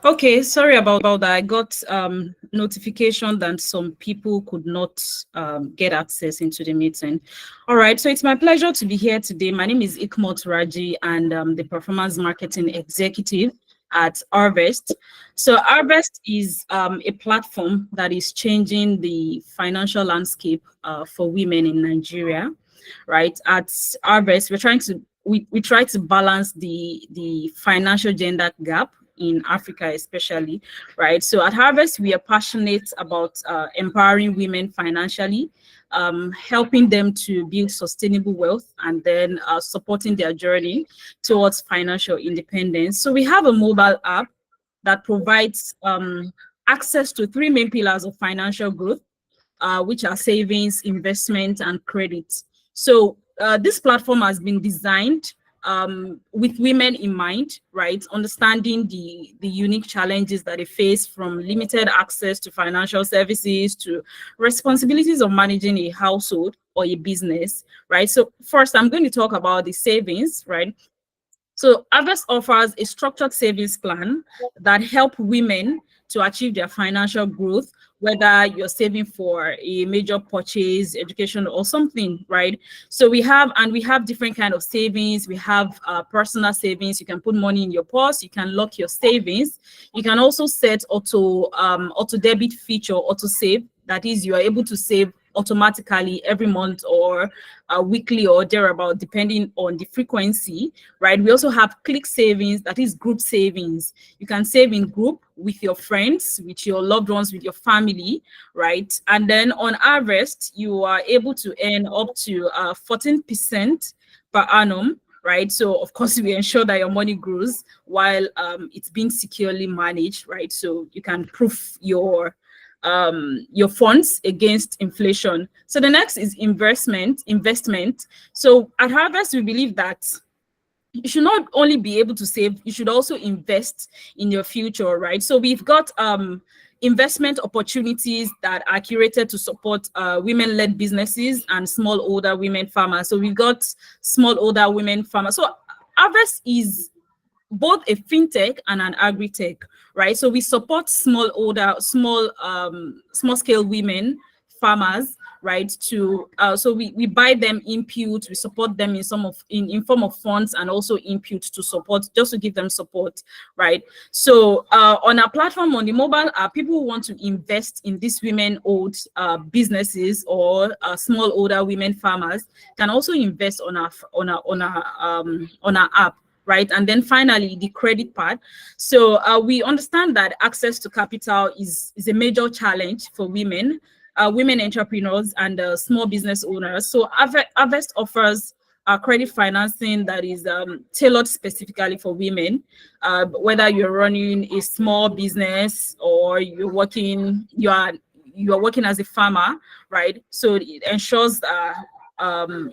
Okay, sorry about that. I got notification that some people could not get access into the meeting. All right, so it's my pleasure to be here today. My name is Ikmot Raji, and I'm the Performance Marketing Executive at Harvest. So Harvest is a platform that is changing the financial landscape for women in Nigeria, right? At Harvest, we try to balance the financial gender gap in Africa, especially, right? So at Harvest, we are passionate about empowering women financially, helping them to build sustainable wealth, and then supporting their journey towards financial independence. So we have a mobile app that provides access to three main pillars of financial growth, which are savings, investment, and credit. So this platform has been designed with women in mind, right? Understanding the unique challenges that they face, from limited access to financial services to responsibilities of managing a household or a business, right? So first, I'm going to talk about the savings, right? So Harvest offers a structured savings plan that help women to achieve their financial growth, whether you're saving for a major purchase, education, or something, right? So we have different kind of savings. We have personal savings. You can put money in your purse. You can lock your savings. You can also set auto debit feature, auto save. That is, you are able to save automatically every month or weekly or thereabout, depending on the frequency, right? We also have click savings, that is group savings. You can save in group with your friends, with your loved ones, with your family, right? And then on Harvest, you are able to earn up to 14% per annum, right? So of course, we ensure that your money grows while it's being securely managed, right? So you can proof your funds against inflation. So the next is investment. So at Harvest, we believe that you should not only be able to save, you should also invest in your future, right? So we've got investment opportunities that are curated to support women-led businesses and smallholder women farmers. So we've got smallholder women farmers. So Harvest is both a fintech and an agri-tech, right? So we support small scale women farmers, right? To so we buy them input, we support them in form of funds, and also input to support, just to give them support, right? So on our platform, on the mobile app, people who want to invest in these women-owned businesses or smallholder women farmers can also invest on our app, right? And then finally, the credit part. So we understand that access to capital is a major challenge for women entrepreneurs and small business owners. So Harvest offers credit financing that is tailored specifically for women, whether you're running a small business or you are working as a farmer, right? So it ensures that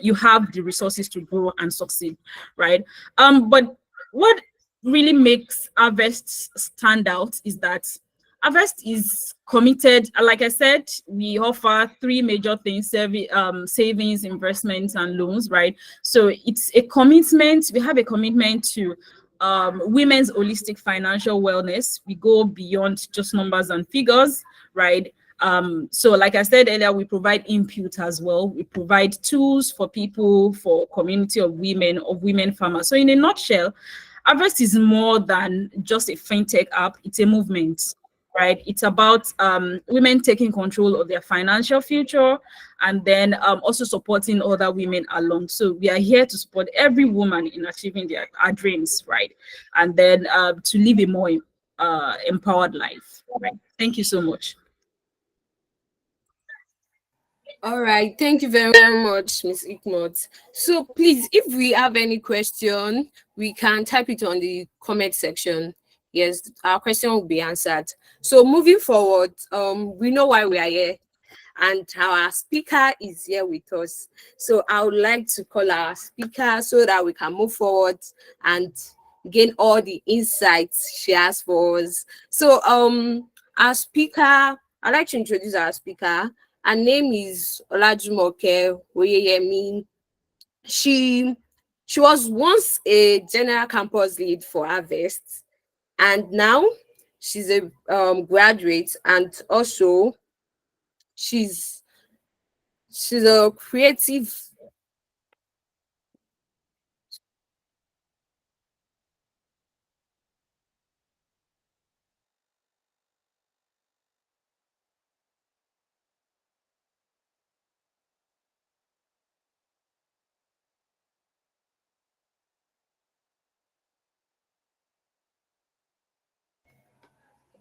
you have the resources to grow and succeed, right? But what really makes Harvest stand out is that Harvest is committed. Like I said, we offer three major things: savings, investments, and loans, right? So it's a commitment. We have a commitment to women's holistic financial wellness. We go beyond just numbers and figures, right? So like I said earlier, we provide input as well. We provide tools for people, for community of women farmers. So in a nutshell, Harvest is more than just a fintech app. It's a movement, right? It's about women taking control of their financial future, and then also supporting other women along. So we are here to support every woman in achieving their dreams, right? And then to live a more empowered life, right? Thank you so much. All right, thank you very much, Miss Ikmot. So please, if we have any question, we can type it on the comment section. Yes, our question will be answered. So moving forward, we know why we are here, and our speaker is here with us. So I would like to call our speaker so that we can move forward and gain all the insights she has for us. So our speaker, I'd like to introduce our speaker. Her name is Olajumoke Oyeyemi. She was once a general campus lead for Harvest, and now she's a graduate, and also she's she's a creative.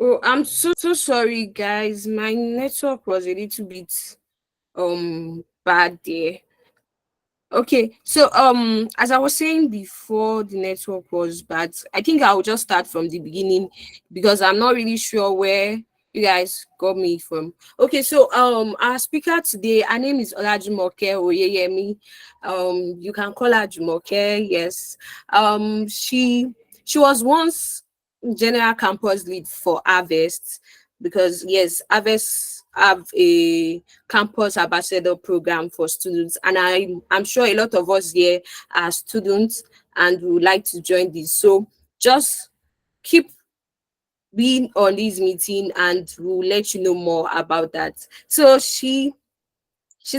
Oh, I'm so sorry, guys. My network was a little bit bad there. Okay, so as I was saying before, the network was bad. I think I'll just start from the beginning because I'm not really sure where you guys got me from. Okay, so our speaker today, her name is Olajumoke Oyeyemi. You can call her Jumoke. Yes. She was once general campus lead for Harvest, because yes, Harvest have a campus ambassador program for students, and I'm sure a lot of us here are students and would like to join this. So just keep being on this meeting and we'll let you know more about that. So she's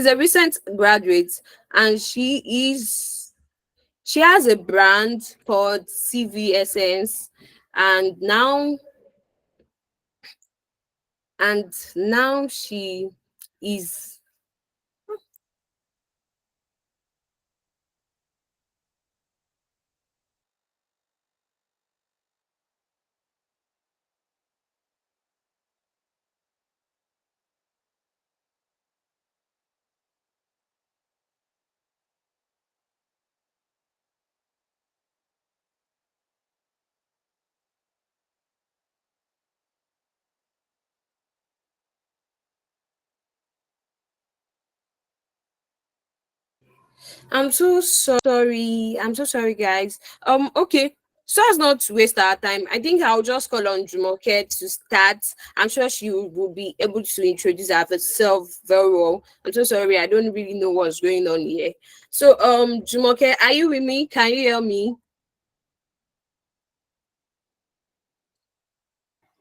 a recent graduate, and she has a brand called CV Essence, and now she is. I'm so sorry. I'm so sorry, guys. Okay. So as not to waste our time, I think I'll just call on Jumoke to start. I'm sure she will be able to introduce herself very well. I'm so sorry. I don't really know what's going on here. So, Jumoke, are you with me? Can you hear me?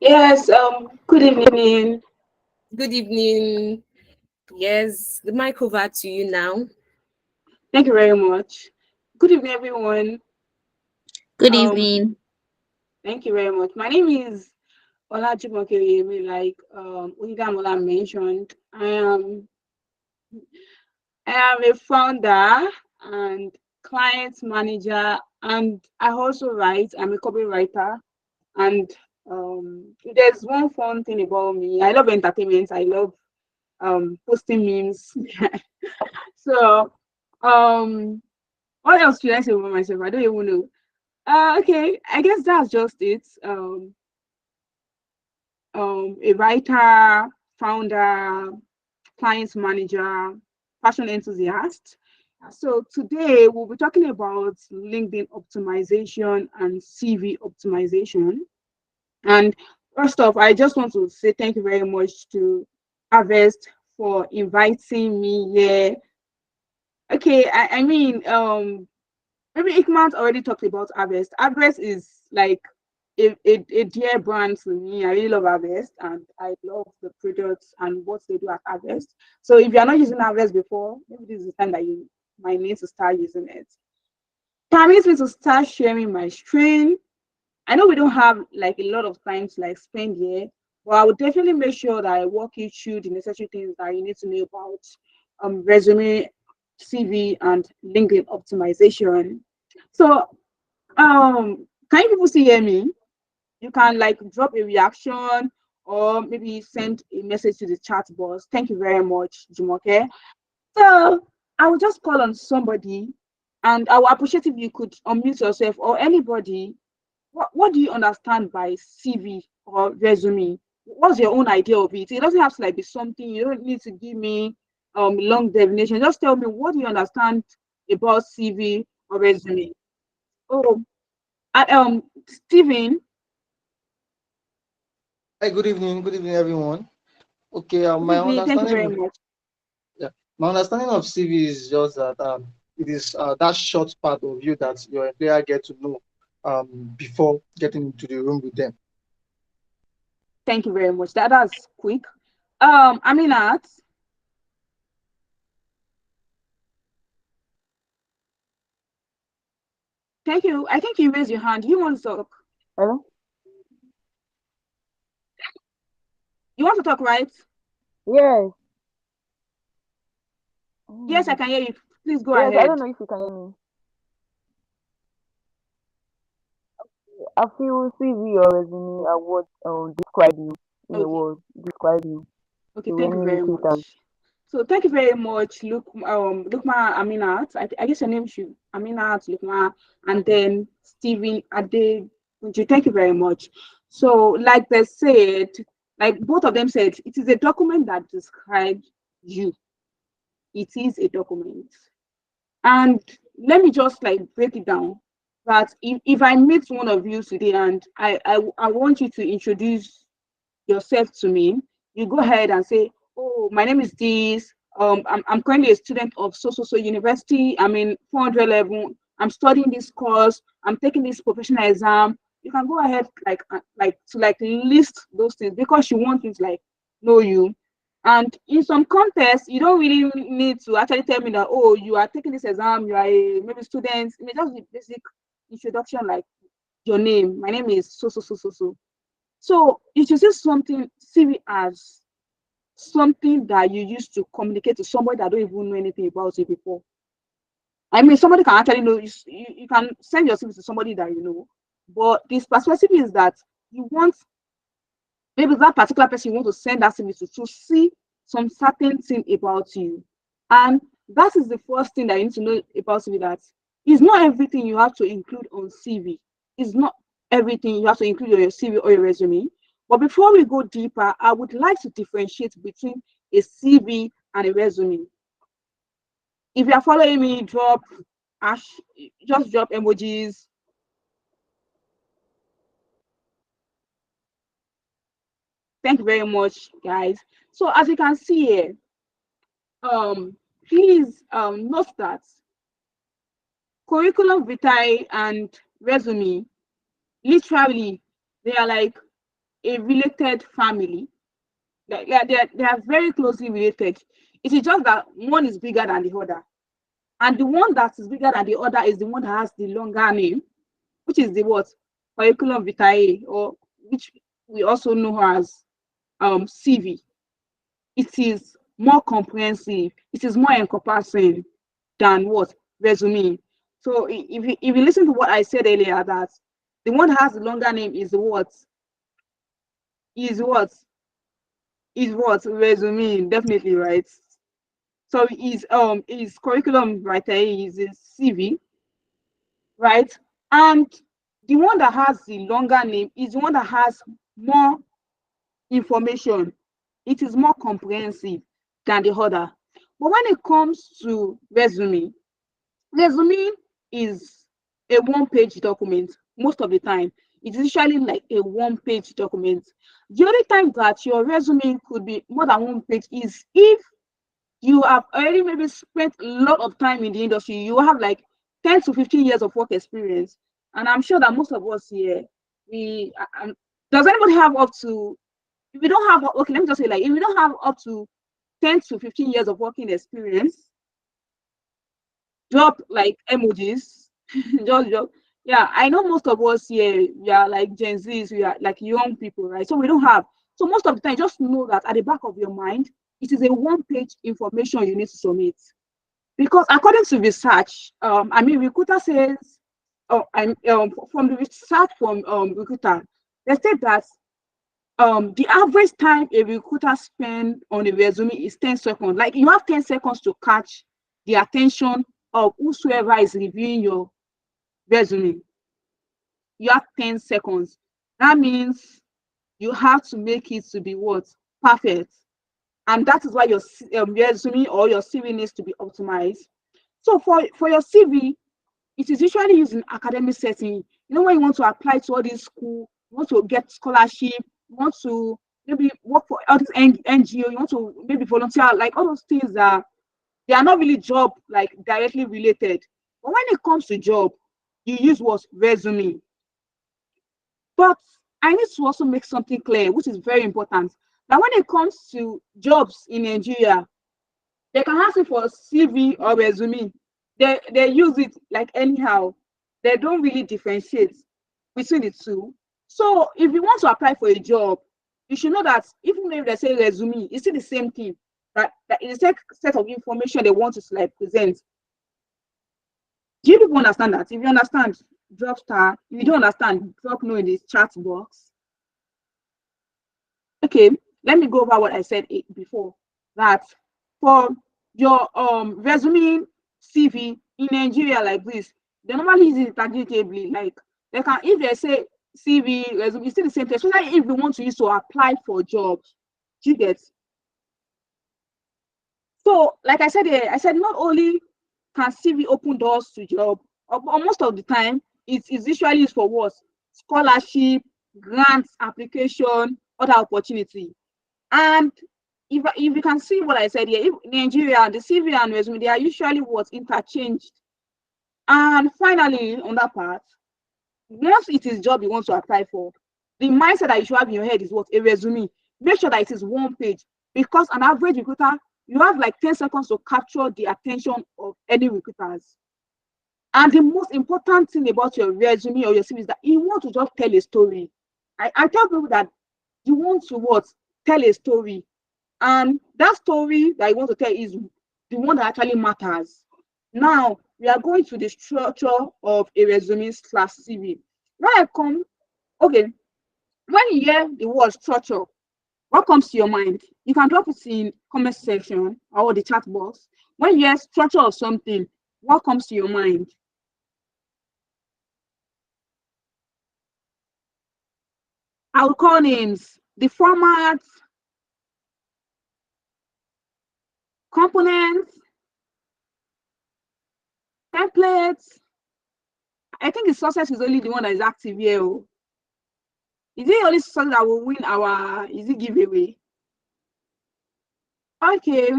Yes, good evening. Good evening. Yes, the mic over to you now. Thank you very much. Good evening, everyone. Good Um, evening. Thank you very much. My name is Olajumoke Oyemi, like Unidamola mentioned. I am a founder and client manager, and I also write. I'm a copywriter, and there's one fun thing about me. I love entertainment. I love posting memes. So um what else should I say about myself? I don't even know. Okay, I guess that's just it. A writer, founder, client manager, fashion enthusiast. So today we'll be talking about LinkedIn optimization and CV optimization. And first off, I just want to say thank you very much to Harvest for inviting me here. Okay, I mean, maybe Ikman already talked about Harvest. Harvest is like a dear brand to me. I really love Harvest, and I love the products and what they do at Harvest. So if you're not using Harvest before, maybe this is the time that you might need to start using it. Permits me to start sharing my screen. I know we don't have like a lot of time to like spend here, but I will definitely make sure that I walk you through the necessary things that you need to know about resume, CV, and LinkedIn optimization. So can you people still hear me? You can like drop a reaction or maybe send a message to the chat box. Thank you very much, Jumoke. So I will just call on somebody, and I will appreciate if you could unmute yourself, or anybody. What do you understand by CV or resume? What's your own idea of it? It doesn't have to like be something. You don't need to give me long definition. Just tell me, what do you understand about CV or resume? Oh, and, Stephen. Hi, good evening. Good evening, everyone. Okay, Good evening. Thank you very much. yeah, my understanding of CV is just that it is that short part of you that your employer get to know before getting into the room with them. Thank you very much. That's quick. Aminat. Thank you. I think you raised your hand. You want to talk? Hello? You want to talk, right? Yes. Yes, I Mm. can hear you. Please go Yes, I don't ahead. know if you can hear me. I feel CV or resume are what describe you in a Okay. word. Describe you Okay. to Thank you any very recruiter. much. So thank you very much, Lukma Aminat. I guess your name should Aminat Lukma, and then Stephen Ade. Thank you very much. So, like they said, like both of them said, it is a document that describes you. It is a document. And let me just like break it down. That if I meet one of you today and I want you to introduce yourself to me, you go ahead and say, "Oh, my name is this. I'm currently a student of so university. I'm in 400 level. I'm studying this course. I'm taking this professional exam." You can go ahead like list those things because you want me to like know you. And in some contests, you don't really need to actually tell me that, oh, you are taking this exam, you are a maybe student. It may just be basic introduction like your name. My name is so. So it is just something CV as something that you used to communicate to somebody that don't even know anything about it before. I mean, somebody can actually know you can send your CV to somebody that you know, but this perspective is that you want maybe that particular person you want to send that CV to see some certain thing about you. And that is the first thing that you need to know about CV, that it's not everything you have to include on CV. It's not everything you have to include on your CV or your resume. But before we go deeper, I would like to differentiate between a CV and a resume. If you are following me, just drop emojis. Thank you very much, guys. So as you can see here, please note that curriculum vitae and resume, literally, they are like a related family. They are very closely related. It is just that one is bigger than the other. And the one that is bigger than the other is the one that has the longer name, which is the what? Curriculum vitae, or which we also know as CV. It is more comprehensive, it is more encompassing than what? Resume. So if you listen to what I said earlier, that the one that has the longer name is the what? Is what? Is what? Resume, definitely, right? So is curriculum vitae is a CV, right? And the one that has the longer name is the one that has more information. It is more comprehensive than the other. But when it comes to resume is a one-page document most of the time. It's usually like a one-page document. The only time that your resume could be more than one page is if you have already maybe spent a lot of time in the industry. You have like 10 to 15 years of work experience. And I'm sure that most of us here, we does anybody have up to, if we don't have, okay, let me just say, like, if we don't have up to 10 to 15 years of working experience, drop like emojis. just drop. Yeah, I know most of us here, we are like Gen Zs, we are like young people, right? So we don't have. So most of the time, just know that at the back of your mind, it is a one-page information you need to submit. Because according to research, I mean, recruiter says, oh, I'm from the research from recruiter, they said that the average time a recruiter spend on a resume is 10 seconds. Like you have 10 seconds to catch the attention of whosoever is reviewing your resume. You have 10 seconds. That means you have to make it to be what? Perfect. And that is why your resume or your CV needs to be optimized. So for your CV, it is usually used in academic setting. You know, when you want to apply to all these school, you want to get scholarship, you want to maybe work for all this NGO, you want to maybe volunteer, like all those things that they are not really job like directly related. But when it comes to job, you use what? Resume. But I need to also make something clear, which is very important. That when it comes to jobs in Nigeria, they can ask you for CV or resume. They use it like anyhow. They don't really differentiate between the two. So if you want to apply for a job, you should know that even if they say resume, it's still the same thing. That is a set of information they want to like present. Do you people understand that? If you understand, drop star. If you don't understand, drop no in the chat box. Okay, let me go over what I said before. That for your resume CV in Nigeria like this, they normally use it interchangeably. Like they can, if they say CV resume, it's still the same thing, especially if you want to use to apply for jobs. Do you get? So, like I said not only can CV open doors to job, or most of the time, it's usually used for what? Scholarship, grants, application, other opportunity. And if you can see what I said here, if Nigeria, the CV and resume, they are usually what interchanged. And finally, on that part, once it is job you want to apply for, the mindset that you should have in your head is what? A resume. Make sure that it is one page, because an average recruiter, you have like 10 seconds to capture the attention of any recruiters. And the most important thing about your resume or your CV is that you want to just tell a story. I tell people that you want to what? Tell a story. And that story that you want to tell is the one that actually matters. Now, we are going to the structure of a resume / CV. Okay, when you hear the word structure, what comes to your mind? You can drop it in comment section or the chat box. When you hear structure of something, what comes to your mind? I will call names. The format, components, templates. I think the success is only the one that is active here. Is it only something that will win our easy giveaway? Okay.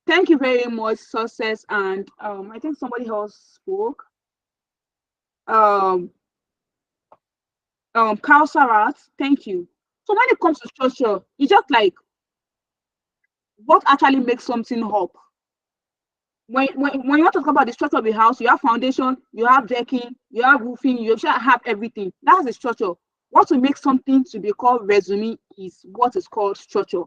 Thank you very much, Success. And I think somebody else spoke. Carl Sarat, thank you. So when it comes to structure, it's just like what actually makes something up. When you want to talk about the structure of a house, you have foundation, you have decking, you have roofing, you should have everything. That's the structure. What will make something to be called resume is what is called structure.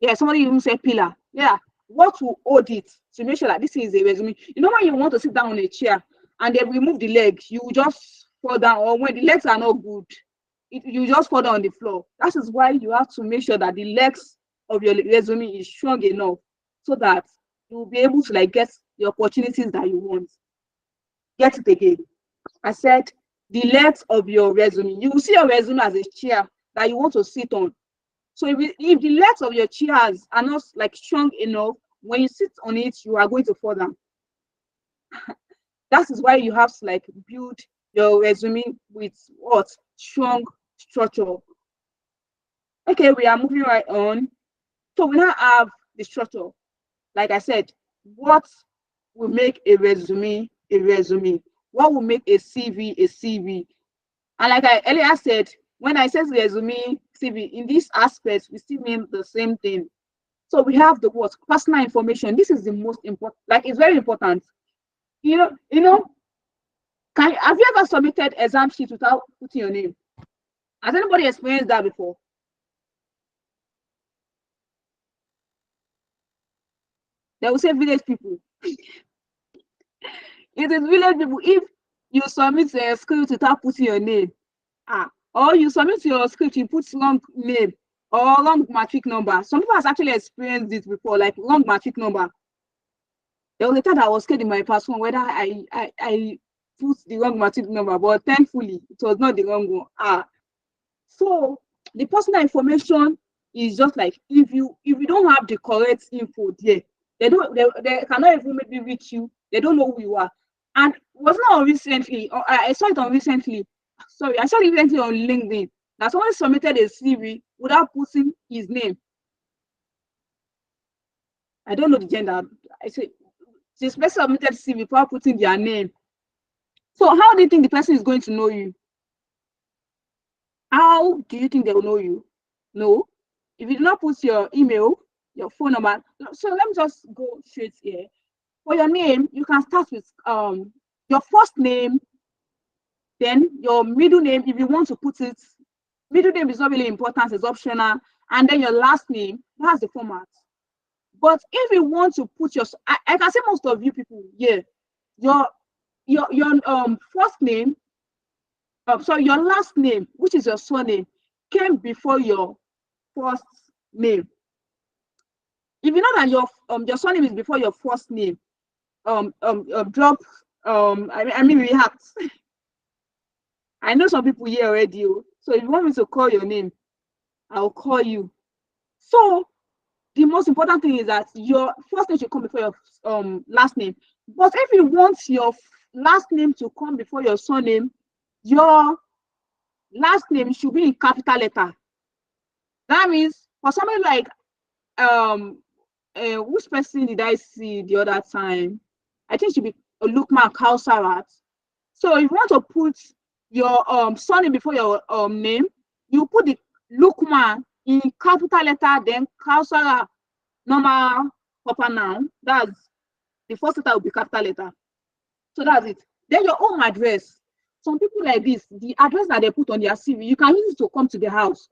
Yeah, somebody even said pillar. Yeah, what will hold it to make sure that this is a resume? You know, when you want to sit down on a chair and they remove the leg, you just fall down, or when the legs are not good, you just fall down on the floor. That is why you have to make sure that the legs of your resume is strong enough so that you will be able to like get the opportunities that you want. Get it again. I said the legs of your resume. You will see your resume as a chair that you want to sit on. So if the legs of your chairs are not like strong enough, when you sit on it, you are going to fall down. That is why you have to like build your resume with what? Strong structure. Okay, we are moving right on. So we now have the structure. Like I said, what will make a resume a resume? What will make a CV a CV? And like I earlier said, when I said resume, CV, in these aspects, we still mean the same thing. So we have the what? Personal information. This is the most important. Like, it's very important. You know, have you ever submitted exam sheet without putting your name? Has anybody experienced that before? They will say village people. It is village people. If you submit a script without putting your name, or you submit your script, you put wrong name or wrong matric number. Some people has actually experienced this before, like wrong matric number. There was a time I was scared in my passport whether I put the wrong matric number, but thankfully it was not the wrong one. So the personal information is just like if you don't have the correct info there, they cannot even maybe reach you. They don't know who you are. And it was not recently, or I saw it on recently. Sorry, I saw it recently on LinkedIn that someone submitted a CV without putting his name. I don't know the gender. I say this person submitted CV without putting their name. So how do you think the person is going to know you? How do you think they will know you? No. If you do not put your email, your phone number, so let me just go straight here. For your name, you can start with your first name, then your middle name. If you want to put it, middle name is not really important, it's optional, and then your last name. That's the format. But if you want to put your, I can say most of you people, yeah, your first name, sorry, your last name, which is your surname, came before your first name. If you know that your surname is before your first name, drop I mean react. I know some people here already. So if you want me to call your name, I'll call you. So the most important thing is that your first name should come before your last name. But if you want your last name to come before your surname, your last name should be in capital letter. That means for somebody like which person did I see the other time? I think it should be Lukman Kausarat. So if you want to put your surname before your name, you put the Lukman in capital letter, then Kausarat normal proper noun. That's the first letter will be capital letter. So that's it. Then your home address. Some people like this, the address that they put on their CV, you can use it to come to the house.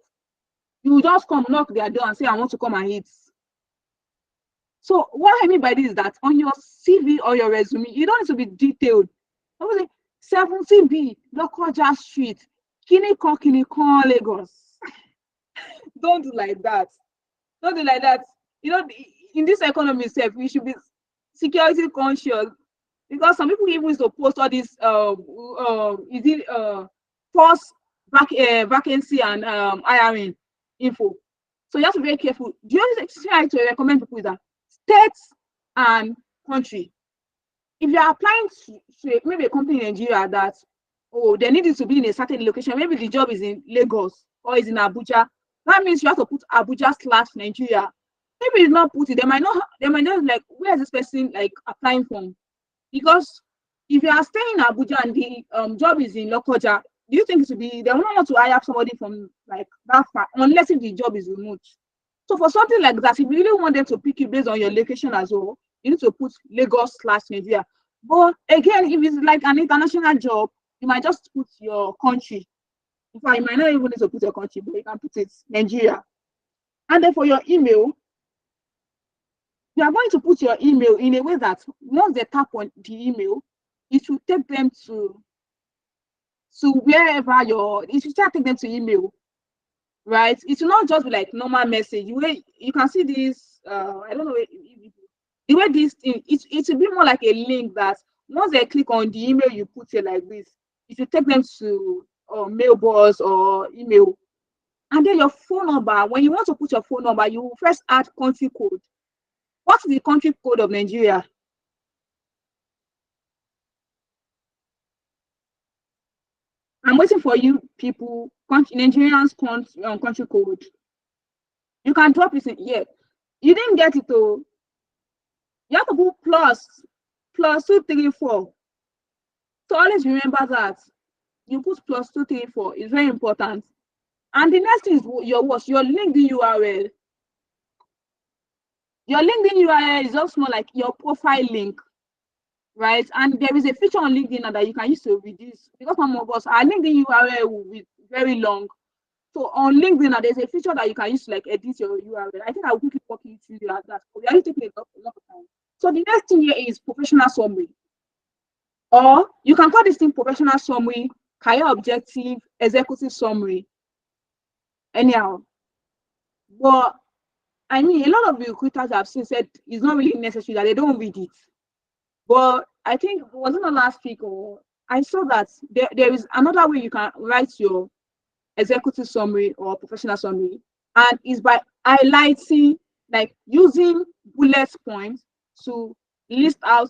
You just come knock their door and say, I want to come and eat. So what I mean by this is that on your CV or your resume, you don't need to be detailed. I would say 17B, Lokoja Street, Kinikon, Lagos. Don't do like that. Don't do like that. You know, in this economy itself, we should be security conscious, because some people even used to post all this post vacancy and hiring info. So you have to be very careful. The only thing I like to recommend people is that states and country. If you are applying to maybe a company in Nigeria that they need it to be in a certain location, maybe the job is in Lagos or is in Abuja, that means you have to put Abuja/Nigeria. Maybe you not put it, they might not like, where is this person like applying from? Because if you are staying in Abuja and the job is in Lokoja, do you think it would be, they will not want to hire somebody from like that far unless if the job is remote? So for something like that, if you really want them to pick you based on your location as well, you need to put Lagos/Nigeria. But again, if it's like an international job, you might just put your country. In fact, you might not even need to put your country, but you can put it Nigeria. And then for your email, you are going to put your email in a way that once they tap on the email, it will take them to wherever it should take them to email, right? It will not just be like normal message. You can see this, I don't know, the way this thing, it will be more like a link that once they click on the email you put it like this, it will take them to mailbox or email. And then your phone number, when you want to put your phone number, you will first add country code. What's the country code of Nigeria? I'm waiting for you people, Nigerians country code. You can drop it in here. You didn't get it though. You have to put +234. So always remember that. You put +234. It's very important. And the next thing is your LinkedIn URL. Your LinkedIn URL is just more like your profile link, right? And there is a feature on LinkedIn that you can use to reduce, because some of us, our LinkedIn URL will be very long. So on LinkedIn, there's a feature that you can use to like edit your URL. I think I will quickly walk you through that. We are taking a lot of time. So the next thing here is professional summary. Or you can call this thing professional summary, career objective, executive summary. Anyhow. But I mean, a lot of recruiters have said it's not really necessary, that they don't read it. But I think, was it the last week, or I saw that there is another way you can write your executive summary or professional summary, and is by highlighting, like using bullet points to list out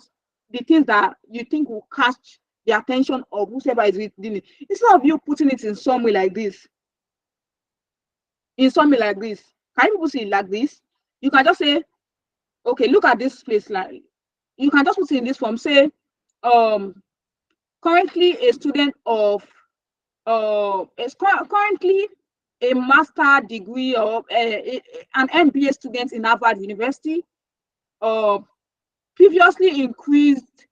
the things that you think will catch the attention of whoever is reading it. Instead of you putting it in summary like this, can people see it like this? You can just say, okay, look at this place. Like, you can just put it in this form. Say, currently a student of is currently a master degree or an MBA student in Harvard University. Previously increased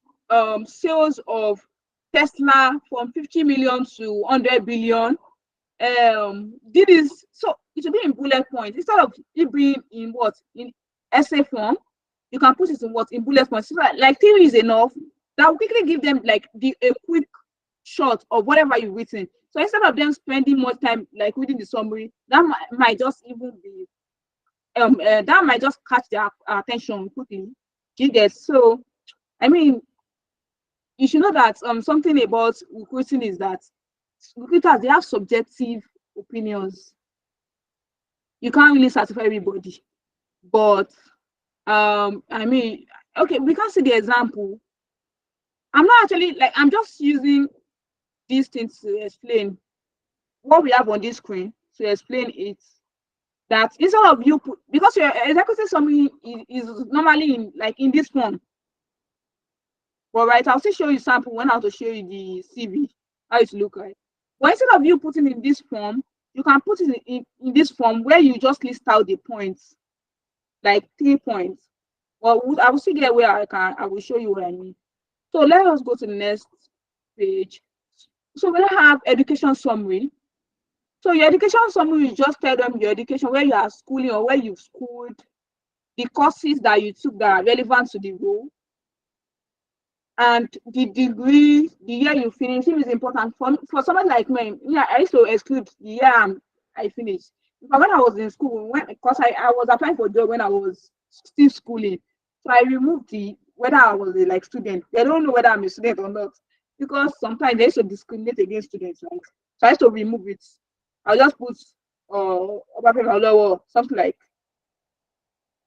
sales of Tesla from 50 million to 100 billion. Did this, so it should be in bullet points instead of it being in what, in essay form. You can put it in what, in bullet points. So like theory is enough. That will quickly give them like a quick shot of whatever you've written. So instead of them spending more time like reading the summary, that might just even be that might just catch their attention quickly. You get, so I mean, you should know that something about recruiting is that recruiters, they have subjective opinions. You can't really satisfy everybody, but I mean, okay, we can see the example. I'm not actually like, I'm just using these things to explain what we have on this screen, to explain it, that instead of you put, because your executive summary is normally in like in this form. But right, I'll still show you sample when I have to show you the CV, how it look like. But instead of you putting in this form, you can put it in this form where you just list out the points, like 3 points. Well, I will still get where I will show you what I mean. So let us go to the next page. So we have education summary. So your education summary, you just tell them your education, where you are schooling or where you've schooled, the courses that you took that are relevant to the role, and the degree, the year you finish. It is important for someone like me. Yeah, I used to exclude the year I finished. But when I was in school, because I was applying for a job when I was still schooling, so I removed the whether I was a like student. They don't know whether I'm a student or not, because sometimes they used to discriminate against students, right? So I used to remove it. I'll just put something like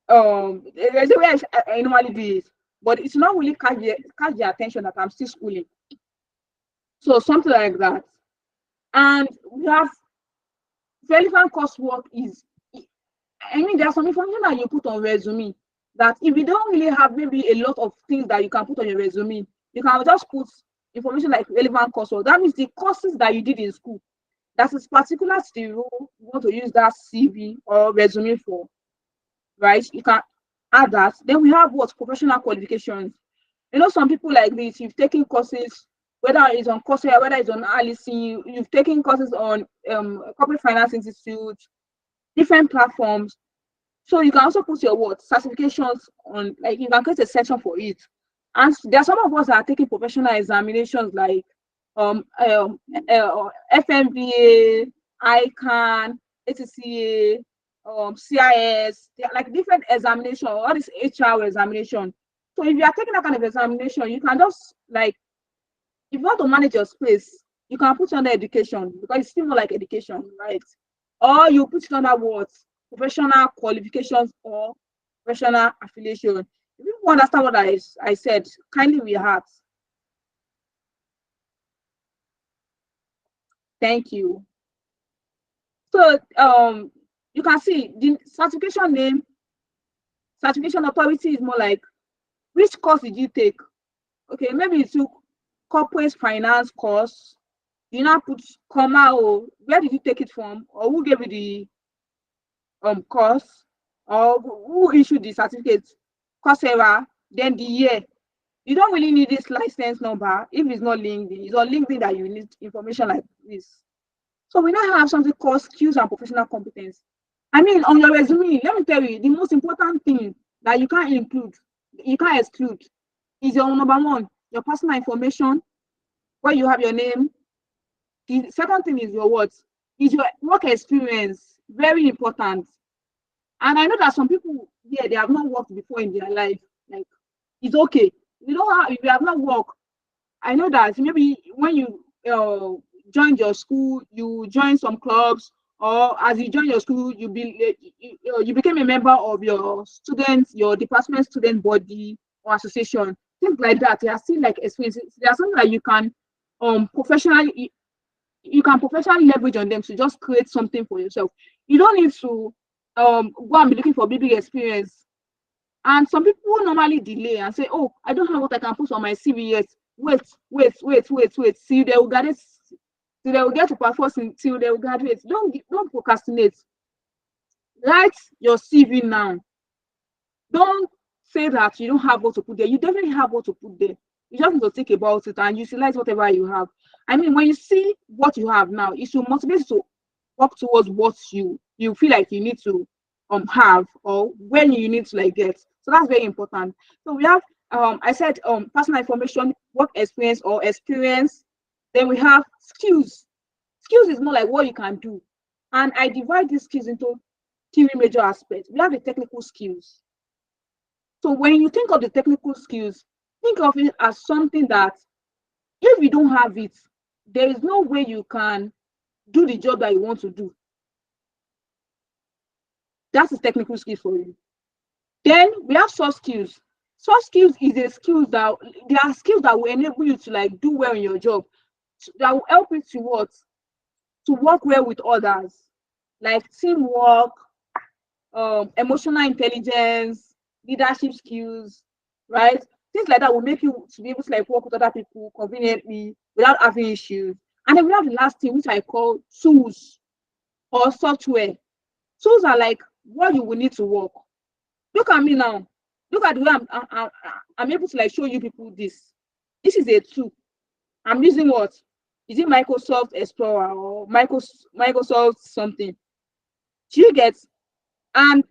there's a way I normally do it, but it's not really catch the attention that I'm still schooling. So something like that. And we have relevant coursework is, I mean, there's some information that you put on resume that if you don't really have maybe a lot of things that you can put on your resume, you can just put information like relevant coursework. That means the courses that you did in school that is particular to the role you want to use that CV or resume for, right? You can add that. Then we have what, professional qualifications. You know, some people like this, you've taken courses, whether it's on Coursera, whether it's on Alice, you've taken courses on Corporate Finance Institute, different platforms. So you can also put your what, certifications on, like you can create a section for it. And there are some of us that are taking professional examinations like FMVA, ICANN, ACCA, CIS, like different examination, all this HR examination. So if you are taking that kind of examination, you can just like, if you want to manage your space, you can put it under education because it's still more like education, right? Or you put it under what? Professional qualifications or professional affiliation. If you understand what I said, kindly react. Thank you. So you can see the certification name, certification authority is more like which course did you take? Okay, maybe you took corporate finance course. You now put comma, or where did you take it from, or who gave you the course, or who issued the certificate, Coursera, then the year. You don't really need this license number if it's not LinkedIn. It's on LinkedIn that you need information like this. So we now have something called skills and professional competence. I mean, on your resume, let me tell you, the most important thing that you can't include, you can't exclude, is your number one, your personal information, where you have your name. The second thing is your what? Is your work experience. Very important. And I know that some people, yeah, they have not worked before in their life. Like, it's okay. You know how, if you have not worked, I know that maybe when you joined your school, you joined some clubs, or as you join your school, you became a member of your students, your department student body or association, things like that. They are still like experiences. There are something that you can professionally leverage on them to just create something for yourself. You don't need to go and be looking for big experience. And some people normally delay and say, oh, I don't have what I can put on my CV yet. Wait. See, they will get it. till they will get to perform till they will graduate. Don't procrastinate. Write your CV now. Don't say that you don't have what to put there. You definitely have what to put there. You just need to think about it and utilize whatever you have. I mean, when you see what you have now, it should motivate you to work towards what you feel like you need to have, or when you need to like get. So that's very important. So we have I said personal information, work experience or experience. Then we have skills. Skills is more like what you can do. And I divide these skills into three major aspects. We have the technical skills. So when you think of the technical skills, think of it as something that if you don't have it, there is no way you can do the job that you want to do. That's the technical skills for you. Then we have soft skills. Soft skills is a skills that they are skills that will enable you to like do well in your job, that will help you to what? To work well with others, like teamwork, emotional intelligence, leadership skills, right? Things like that will make you to be able to like work with other people conveniently without having issues. And then we have the last thing, which I call tools or software. Tools are like what you will need to work. Look at me now. Look at the way I'm able to like show you people this. This is a tool. I'm using what? Is it Microsoft Explorer or Microsoft something? Do you get? And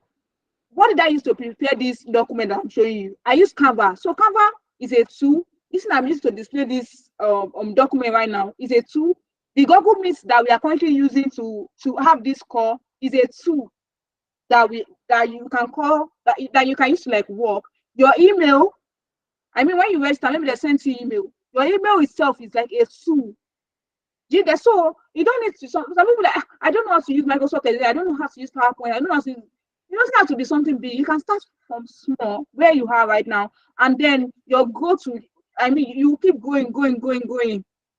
what did I use to prepare this document that I'm showing you? I use Canva. So Canva is a tool. This thing I'm used to display this document right now is a tool. The Google Meet that we are currently using to have this call is a tool that you can call that you can use to like work. Your email, I mean, when you register, maybe they send you email. Your email itself is like a tool. You get, so you don't need to. Some people like, I don't know how to use Microsoft Excel. I don't know how to use PowerPoint. I don't know how to. It doesn't have to be something big. You can start from small, where you are right now, and then you'll go to. I mean, you keep going.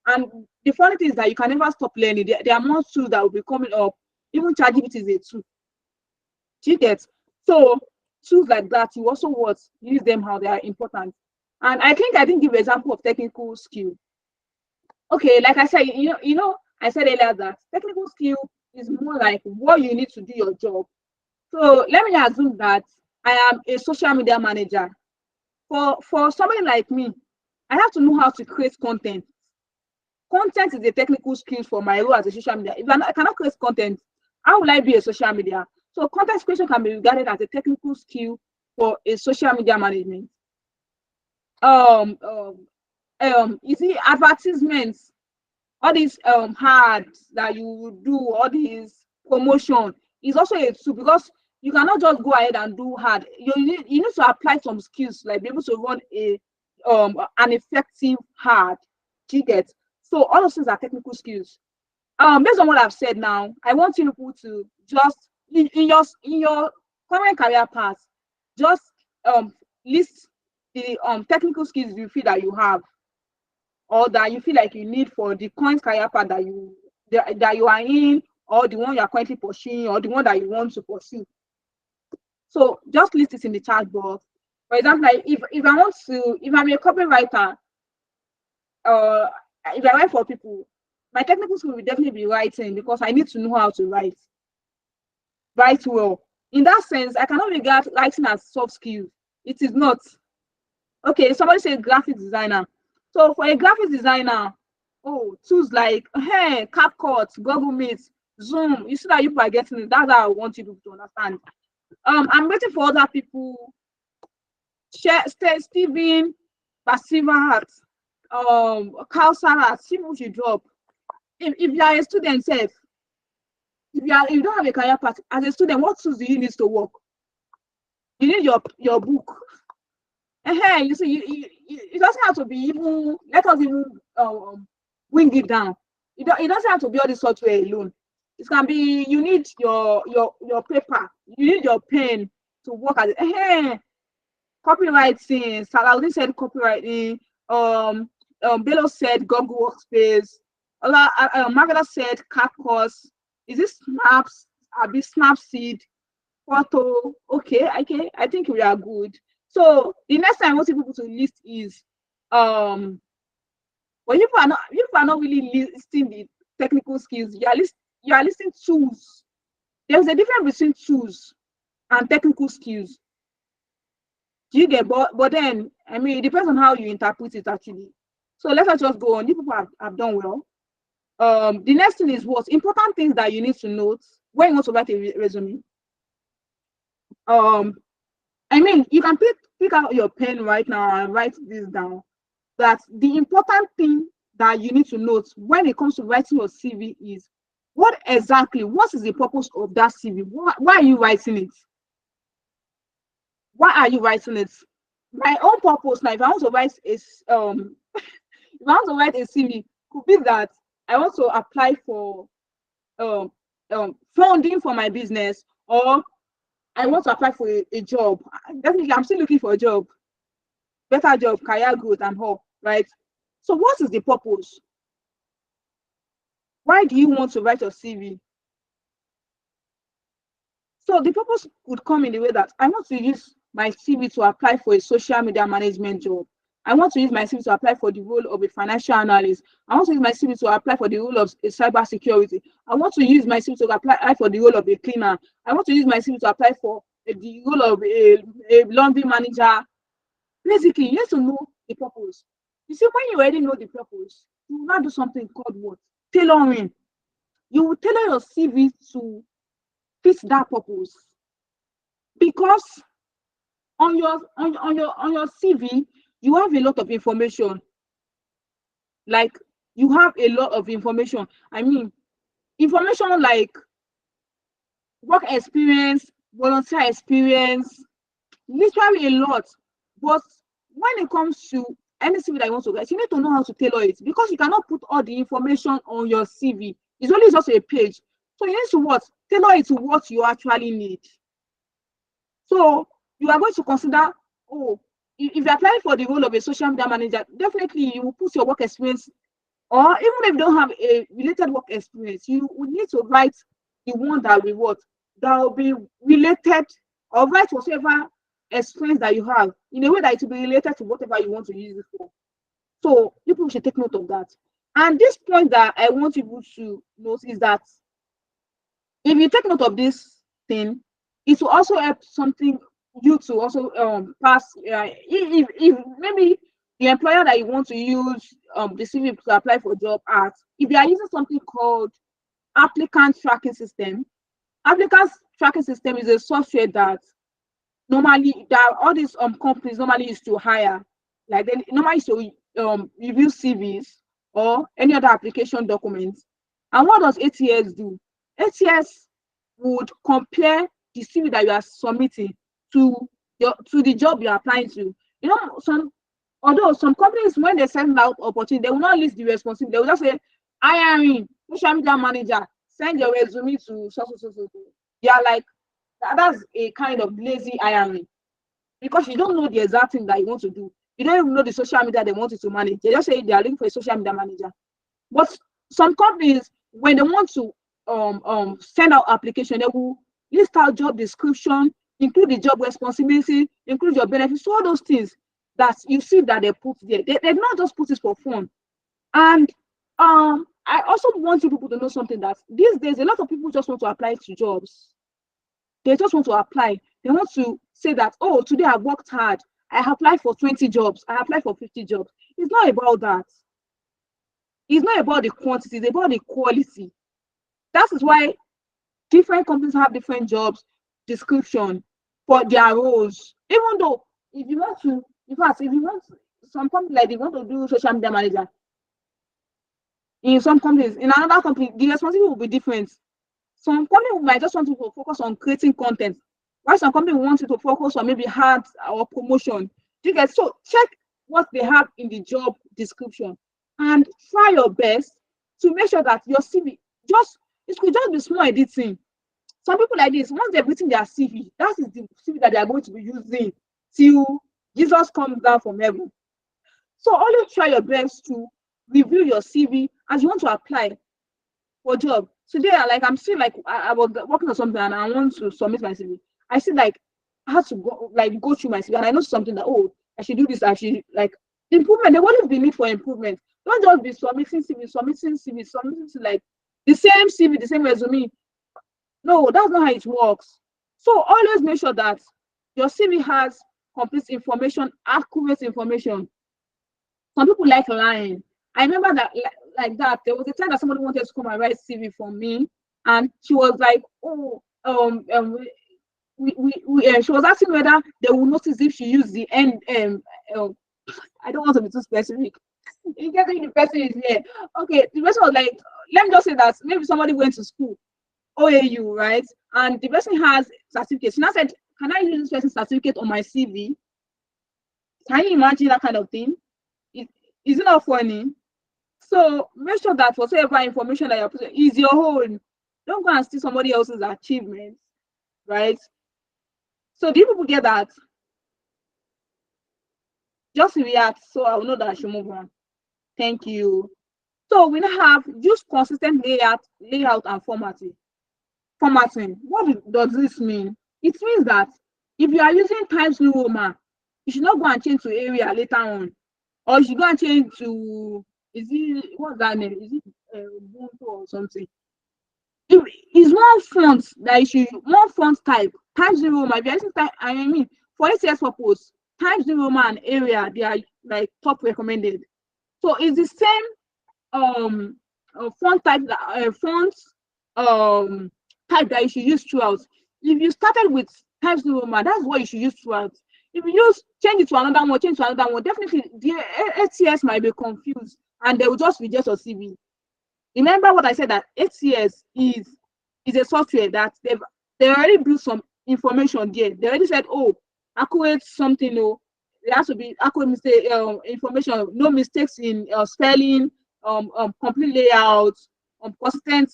And the funny thing is that you can never stop learning. There are more tools that will be coming up. Even ChatGPT is a tool. Do you get? So tools like that, you also use them how they are important. And I think I didn't give an example of technical skill. Okay, like I said, I said earlier that technical skill is more like what you need to do your job. So let me assume that I am a social media manager. For somebody like me, I have to know how to create content. Content is a technical skill for my role as a social media. If I cannot create content, how will I be a social media? So content creation can be regarded as a technical skill for a social media management. You see, advertisements, all these ads that you do, all these promotion is also a tool, because you cannot just go ahead and do ad. You need to apply some skills, like be able to run an effective ad. Do you get? So all of these are technical skills. Based on what I've said now, I want you people to just in your current career path, just list the technical skills you feel that you have, or that you feel like you need for the current career path that you are in, or the one you are currently pursuing, or the one that you want to pursue. So just list it in the chat box. For example, like if I'm a copywriter, if I write for people, my technical skill will definitely be writing, because I need to know how to write well. In that sense, I cannot regard writing as soft skills. It is not. Okay, somebody said graphic designer. So for a graphic designer, tools like CapCut, Google Meet, Zoom, you see that you are getting it. That's how I want you to understand. I'm waiting for other people. Steven, Basirat, Kausara, see what you drop. If you are a student, if you don't have a career path as a student, what tools do you need to work? You need your book. You see, it doesn't have to be even. Let us even wing it down. It doesn't have to be all the software alone. It can be, you need your paper, you need your pen to work at it. Copywriting. Salaudin said copywriting. Bello said Google Workspace. Margaret said CapCut. Is this Snaps? Snapseed? Photo? Okay. I think we are good. So the next time I want people to list is when people are not really listing the technical skills, you are listing tools. There's a difference between tools and technical skills. Do you get? But then, I mean, it depends on how you interpret it actually. So let us just go on. You people have done well. The next thing is what important things that you need to note when you want to write a resume. I mean, you can pick out your pen right now and write this down. That the important thing that you need to note when it comes to writing your CV is what is the purpose of that CV? Why are you writing it? Why are you writing it? My own purpose now, if I want to write if I want to write a CV, could be that I want to apply for funding for my business, or I want to apply for a job. Definitely, I'm still looking for a job, better job, career growth, and all, right? So, what is the purpose? Why do you want to write your CV? So, the purpose could come in the way that I want to use my CV to apply for a social media management job. I want to use my CV to apply for the role of a financial analyst. I want to use my CV to apply for the role of a cyber security. I want to use my CV to apply for the role of a cleaner. I want to use my CV to apply for the role of a laundry manager. Basically, you have to know the purpose. You see, when you already know the purpose, you will not do something called what? Tailoring. You will tailor your CV to fit that purpose. Because on your CV, you have a lot of information. Like, you have a lot of information. I mean, information like work experience, volunteer experience, literally a lot. But when it comes to any CV that you want to write, you need to know how to tailor it, because you cannot put all the information on your CV. It's only just a page. So you need to what? Tailor it to what you actually need. So you are going to consider, if you apply for the role of a social media manager, definitely you will put your work experience, or even if you don't have a related work experience, you will need to write the one that will be related, or write whatever experience that you have in a way that it will be related to whatever you want to use it for. So people should take note of that. And this point that I want people to note is that if you take note of this thing, it will also help something you to also pass. If maybe the employer that you want to use the CV to apply for a job at, if you are using something called applicant tracking system. Applicant tracking system is a software that normally all these companies normally used to hire. Like, they normally used to review CVs or any other application documents. And what does ATS do? ATS would compare the CV that you are submitting to the job you are applying to. You know, although some companies, when they send out opportunity, they will not list the responsibility. They will just say, hiring social media manager, send your resume to so. They are like, that's a kind of lazy hiring, because you don't know the exact thing that you want to do. You don't even know the social media they want you to manage. They just say they are looking for a social media manager. But some companies, when they want to send out application, they will list out job description, include the job responsibility, include your benefits, all those things that you see that they put there. They've not just put it for fun. And I also want you people to know something, that these days a lot of people just want to apply to jobs. They just want to apply. They want to say that, oh, today I worked hard. I applied for 20 jobs. I applied for 50 jobs. It's not about that. It's not about the quantity. It's about the quality. That is why different companies have different jobs description for their roles. Even though if you want, some companies, like they want to do social media manager, in some companies, in another company, the responsibility will be different. Some companies might just want you to focus on creating content, while some companies want you to focus on maybe ads or promotion. You guys, so check what they have in the job description and try your best to make sure that your CV it could just be small editing. Some people like this, once they've written their CV, that is the CV that they are going to be using till Jesus comes down from heaven. So always try your best to review your CV as you want to apply for a job. Today, I'm still like, I was working on something and I want to submit my CV. I see like I have to go through my CV, and I know something that, oh, I should do this. I should like improvement. There will always be need for improvement. Don't just be submitting CV, like the same CV, the same resume. No, that's not how it works. So always make sure that your CV has complete information, accurate information. Some people like lying. I remember that like that. There was a time that somebody wanted to come and write CV for me, and she was like, "Oh, she was asking whether they will notice if she used the end. I don't want to be too specific. You get the person is here. Okay, the person was like, let me just say that maybe somebody went to school, OAU, right? And the person has certificates. She now said, can I use this person's certificate on my CV? Can you imagine that kind of thing? Is it not funny? So make sure that whatever information that you're putting is your own. Don't go and steal somebody else's achievements, right? So do people get that? Just react so I will know that I should move on. Thank you. So we now have use consistent layout and formatting. What does this mean? It means that if you are using Times New Roman, you should not go and change to Area later on, or you should go and change to what's that name? Is it Ubuntu or something? If it's one font that you should one font type. Times New Roman. If you're using I mean, for ACS purpose, Times New Roman and Area, they are like top recommended. So it's the same font type type that you should use throughout. If you started with Times New Roman, that's what you should use throughout. If you change it to another one, definitely the ATS might be confused and they will just reject your CV. Remember what I said, that ATS is a software that they already built some information there. They already said, oh, accurate something, no, it has to be accurate information, no mistakes in spelling, complete layout, consistent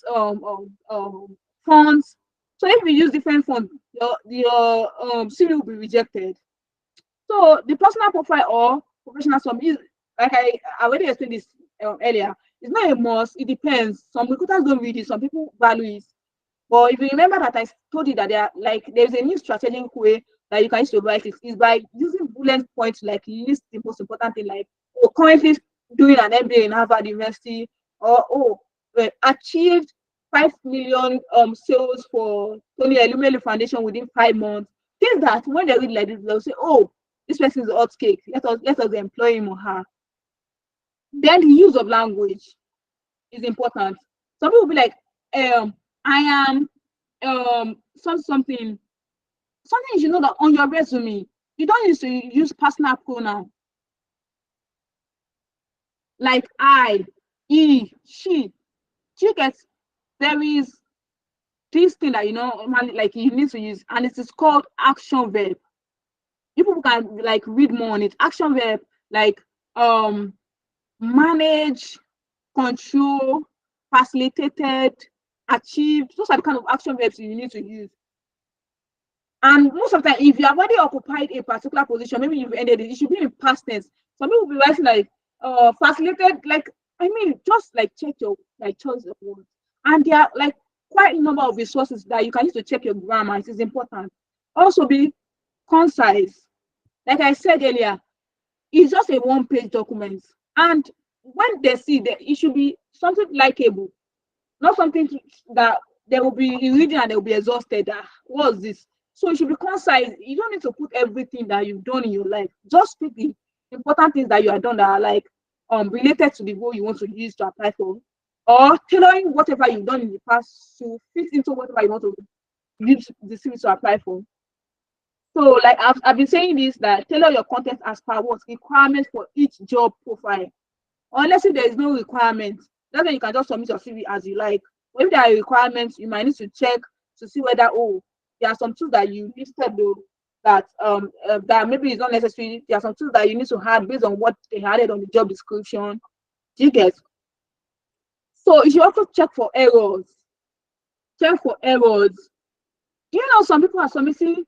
fonts. So if you use different fonts, your CV will be rejected. So the personal profile or professional summary is, like I already explained this earlier, it's not a must. It depends. Some recruiters don't read it, some people value it. But if you remember that I told you that there's a new strategic way that you can use to write it, is by using bullet points, like list the most important thing, like currently doing an MBA in Harvard University, or achieved 5 million sales for Tony Elumelu Foundation within 5 months. Things that when they read like this, they'll say, oh, this person is a hot cake. Let us employ him or her. Then the use of language is important. Some people will be like, I am something you should know that on your resume, you don't need to use personal pronoun like I, he, she. You get, there is this thing that like you need to use, and it is called action verb. You people can like read more on it. Action verb like manage, control, facilitated, achieved. Those are the kind of action verbs you need to use. And most of the time, if you have already occupied a particular position, maybe you've ended it, it should be in past tense. Some people will be writing like facilitated, like, I mean, just like check your choice of words. And there are like quite a number of resources that you can use to check your grammar. It is important. Also be concise. Like I said earlier, it's just a one-page document. And when they see that, it should be something likable, not something that they will be reading and they will be exhausted. What's this? So it should be concise. You don't need to put everything that you've done in your life. Just pick the important things that you have done that are like related to the role you want to use to apply for, or tailoring whatever you've done in the past to fit into whatever you want to use the CV to apply for. So like I've been saying this, that tailor your content as per what requirements for each job profile. Unless if there is no requirement, that's when you can just submit your CV as you like. But if there are requirements, you might need to check to see whether there are some tools that you listed though that maybe it's not necessary. There are some tools that you need to add based on what they added on the job description. Do you get? So you should also check for errors. Check for errors. Do you know some people are submitting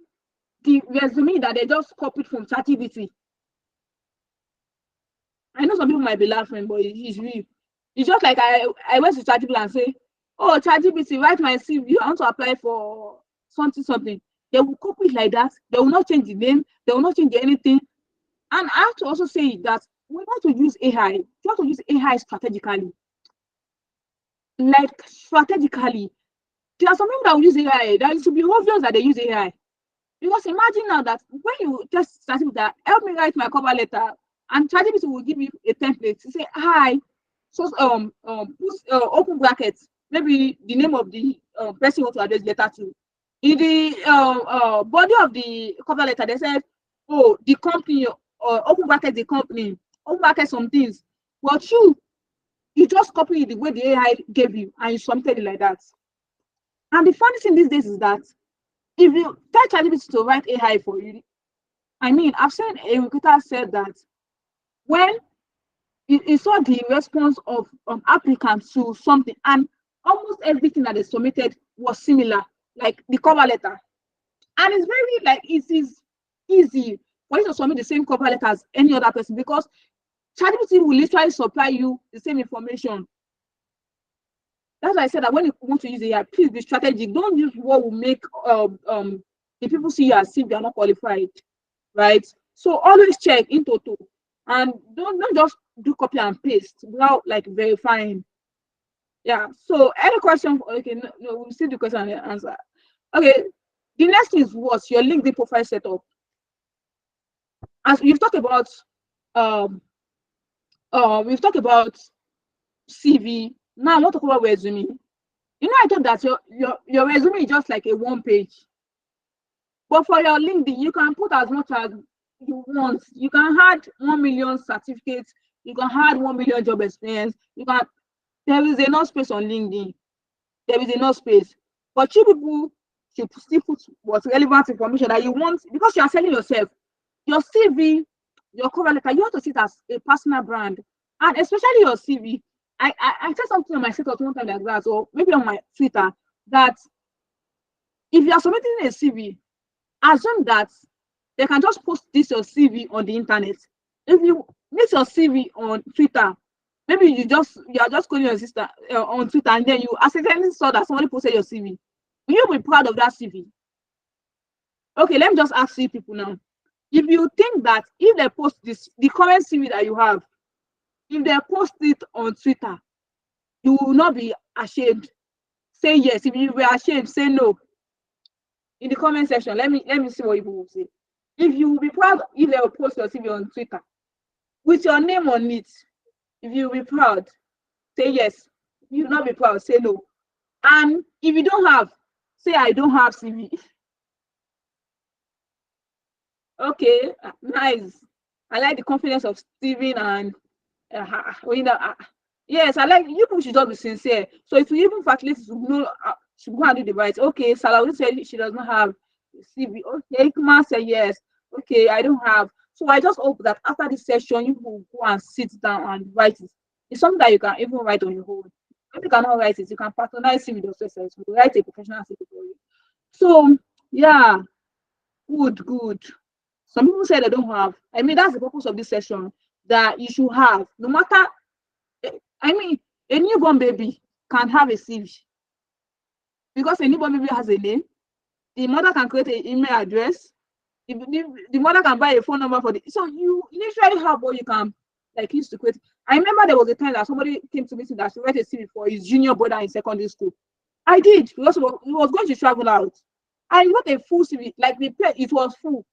the resume that they just copied from ChatGPT? I know some people might be laughing, but it's real. It's just like I went to ChatGPT and say, oh, ChatGPT, write my CV. I want to apply for something. They will copy it like that. They will not change the name. They will not change anything. And I have to also say that we want to use AI. You want to use AI strategically. Like strategically. There are some people that will use AI. That it should be obvious that they use AI. Because imagine now that when you just ChatGPT that help me write my cover letter, and ChatGPT will give you a template to say hi, so put open brackets, maybe the name of the person you want to address the letter to. In the body of the cover letter, they said, oh, the company, open bracket the company, open bracket some things. But you just copy it the way the AI gave you and you submitted it like that. And the funny thing these days is that if you tell ChatGPT to write AI for you, I mean, I've seen a recruiter said that when he saw the response of applicants to something, and almost everything that they submitted was similar, like the cover letter. And it's very like it is easy for you to submit the same cover letter as any other person because ChatGPT will literally supply you the same information. That's why I said that when you want to use AI, please be strategic. Don't use what will make the people see you as if they are not qualified, right? So always check in total, and don't just do copy and paste without like verifying. Yeah. So any question? Okay, no, we'll see the question and answer. Okay. The next is what your LinkedIn profile setup. As we've talked about, um, we've talked about CV. Now I want to talk about resume. You know, I thought that your resume is just like a one page. But for your LinkedIn, you can put as much as you want. You can add 1 million certificates. You can add 1 million job experience. There is enough space on LinkedIn. There is enough space. But you people should still put what's relevant information that you want because you are selling yourself. Your CV, your cover letter, you have to see it as a personal brand. And especially your CV. I said something on my status one time like that, or maybe on my Twitter, that if you are submitting a CV, assume that they can just post this your CV on the internet. If you miss your CV on Twitter, maybe you are just calling your sister on Twitter and then you accidentally saw that somebody posted your CV. Will you be proud of that CV? Okay, let me just ask you people now. If you think that if they post the current CV that you have, if they post it on Twitter, you will not be ashamed. Say yes. If you were ashamed, say no. In the comment section, let me see what people will say. If you will be proud if they will post your CV on Twitter with your name on it, if you will be proud, say yes. If you will not be proud, say no. And if you don't have, say I don't have CV. Okay, nice. I like the confidence of Steven and yes, I like you people should just be sincere. So if you even facilitate to know should go and do the right. Okay, Salah said she does not have CV. Okay, Ikma said yes. Okay, I don't have. So I just hope that after this session, you will go and sit down and write it. It's something that you can even write on your own. If you cannot write it, you can patronize it with your success. Write a professional CV for you. So yeah, good. Some people say they don't have. I mean, that's the purpose of this session, that you should have. No matter, I mean, a newborn baby can have a CV because a newborn baby has a name. The mother can create an email address. The mother can buy a phone number for the. So you literally have what you can like use to create. I remember there was a time that somebody came to me that she wrote a CV for his junior brother in secondary school. I did because he was going to travel out. I got a full CV, like it was full.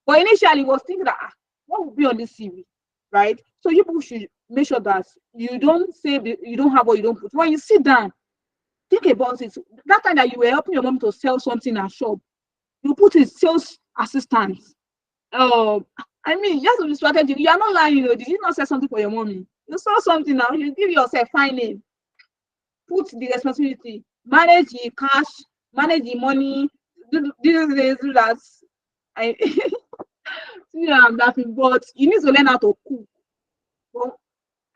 But initially, he was thinking that what would be on this CV, right? So you people should make sure that you don't say you don't have what you don't put. When you sit down, think about it. That time that you were helping your mom to sell something at shop, you put it sales assistant. I mean, just to be strategic. You are not lying, Did you not sell something for your mommy? You saw something now. You give yourself fine name. Put the responsibility. Manage the cash. Manage the money. Do that. I'm laughing, but you need to learn how to cook. Well,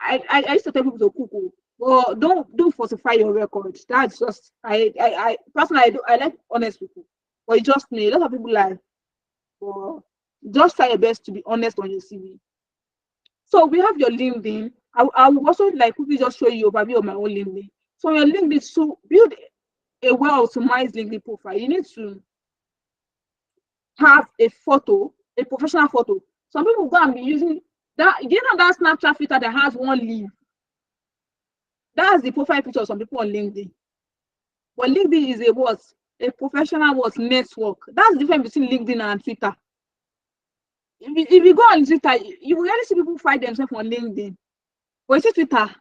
I used to tell people to cook, but don't falsify your record. That's just I personally I like honest people, but it's just me. A lot of people lie. But just try your best to be honest on your CV. So we have your LinkedIn. I will also like quickly just show you overview of my own LinkedIn. So your LinkedIn, to build a well-optimized LinkedIn profile, you need to have a photo, a professional photo. Some people go and be using That that Snapchat filter that has one leaf. That's the profile picture of some people on LinkedIn. But LinkedIn is a professional network. That's the difference between LinkedIn and Twitter. If you go on Twitter, you will really see people fight themselves on LinkedIn. But you see Twitter,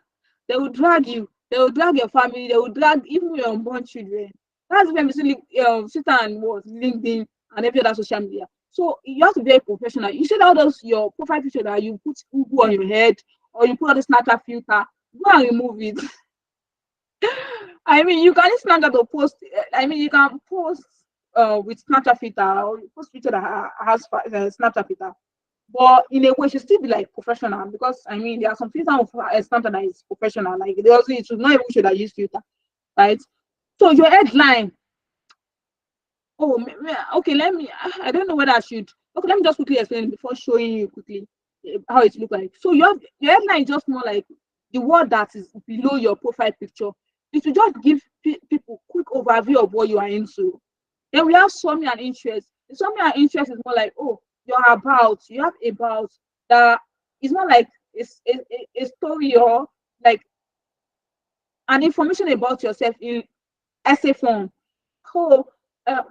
they will drag you, they will drag your family, they will drag even your unborn children. That's the difference between Twitter and LinkedIn and every other social media. So you have to be a professional. You see all those your profile picture that you put Google on your head or you put on the Snapchat filter, go and remove it. I mean, you can use Snapchat to post. I mean, you can post with Snapchat filter or post picture that has Snapchat filter. But in a way, it should still be like professional because I mean, there are some filter of Snapchat that is professional. Like they also it should not even should have used filter, right? So your headline. Oh, okay. Let me. I don't know whether I should. Okay, let me just quickly explain before showing you quickly how it look like. So your headline is just more like the word that is below your profile picture. It will just give people quick overview of what you are into. Then we have summary and interest. The summary and interest is more like, oh, you're about, you have about that. It's more like a story or like an information about yourself in essay form. So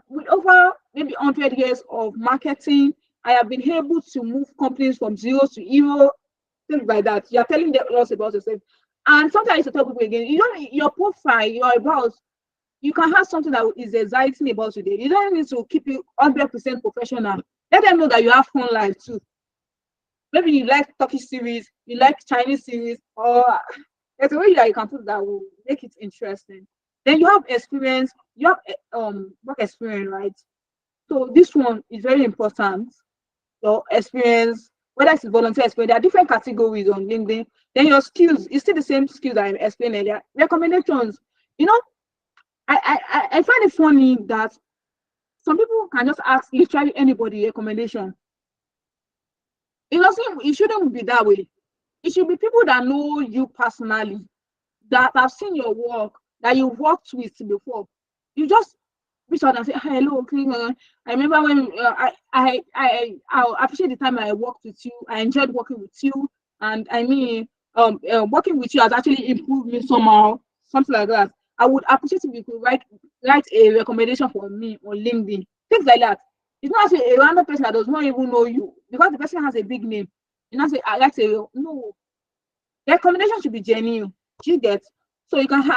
with over maybe 100 years of marketing, I have been able to move companies from zero to hero, things like that. You're telling them us about yourself. And sometimes to tell people again, you don't your profile, your about, you can have something that is exciting about today. You don't need to keep it 100% professional. Let them know that you have fun life too. Maybe you like Turkish series, you like Chinese series, or there's a way that you can put that will make it interesting. Then you have experience, you have work experience, right? So this one is very important. Your experience, whether it's volunteer experience, there are different categories on LinkedIn. Then your skills, it's still the same skills that I explained earlier. Recommendations, you know, I find it funny that some people can just ask literally anybody recommendation. It shouldn't be that way. It should be people that know you personally, that have seen your work, that you've worked with before. You just reach out and say, hello, I remember when I appreciate the time I worked with you. I enjoyed working with you. And I mean, working with you has actually improved me somehow, something like that. I would appreciate if you could write a recommendation for me on LinkedIn, things like that. It's not a random person that does not even know you because the person has a big name. You not say, I like to say, no, the recommendation should be genuine. Do you get? So you can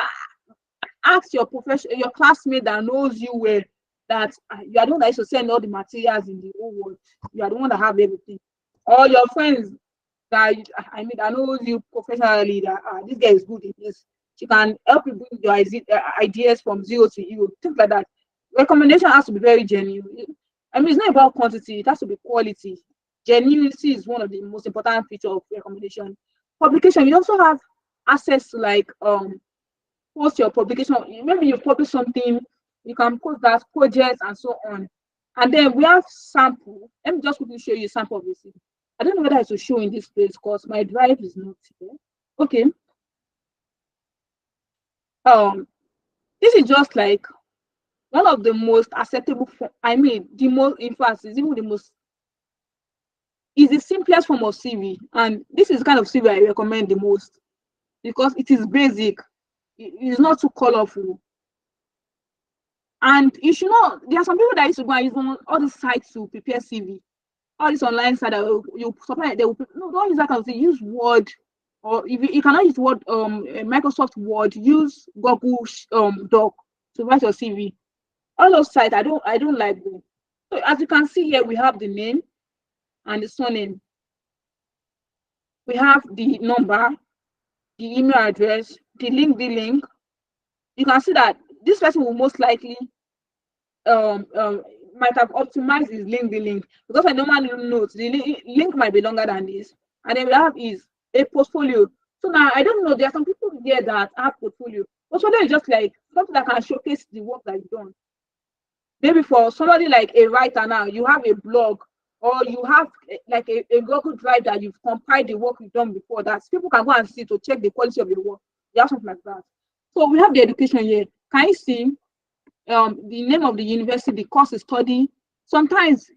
ask your your classmate that knows you well that you are the one that used to send all the materials in the whole world. You are the one that have everything. Or your friends that that knows you professionally that this guy is good in this. She can help you bring your ideas from zero to hero, things like that. Recommendation has to be very genuine. I mean, it's not about quantity; it has to be quality. Genuinity is one of the most important features of recommendation. Publication, you also have access to like post your publication. Maybe you publish something, you can post that projects and so on. And then we have sample. Let me just quickly show you a sample of this. I don't know whether it's to show in this place because my drive is not here. Okay. This is just like one of the most acceptable the most, in fact, is even the most, is the simplest form of CV. And this is the kind of CV I recommend the most because it is basic. It is not too colorful. And you should know there are some people that used to go and use all these sites to prepare CV. All this online site that you supply, they will no, don't use that kind of thing. Use Word, or if you cannot use Word, Microsoft Word, use Google Doc to write your CV. All those sites, I don't like them. So as you can see here, we have the name and the surname. We have the number, the email address, the link. You can see that this person will most likely might have optimized his LinkedIn link because I normally note the link might be longer than this. And then we have is a portfolio. So now I don't know, there are some people there that have portfolio. Portfolio is just like something that can showcase the work that you've done. Maybe for somebody like a writer now, you have a blog or you have like a Google Drive that you've compiled the work you've done before that people can go and see to check the quality of your work. You have something like that. So we have the education here. Can you see the name of the university, the course you study? Sometimes,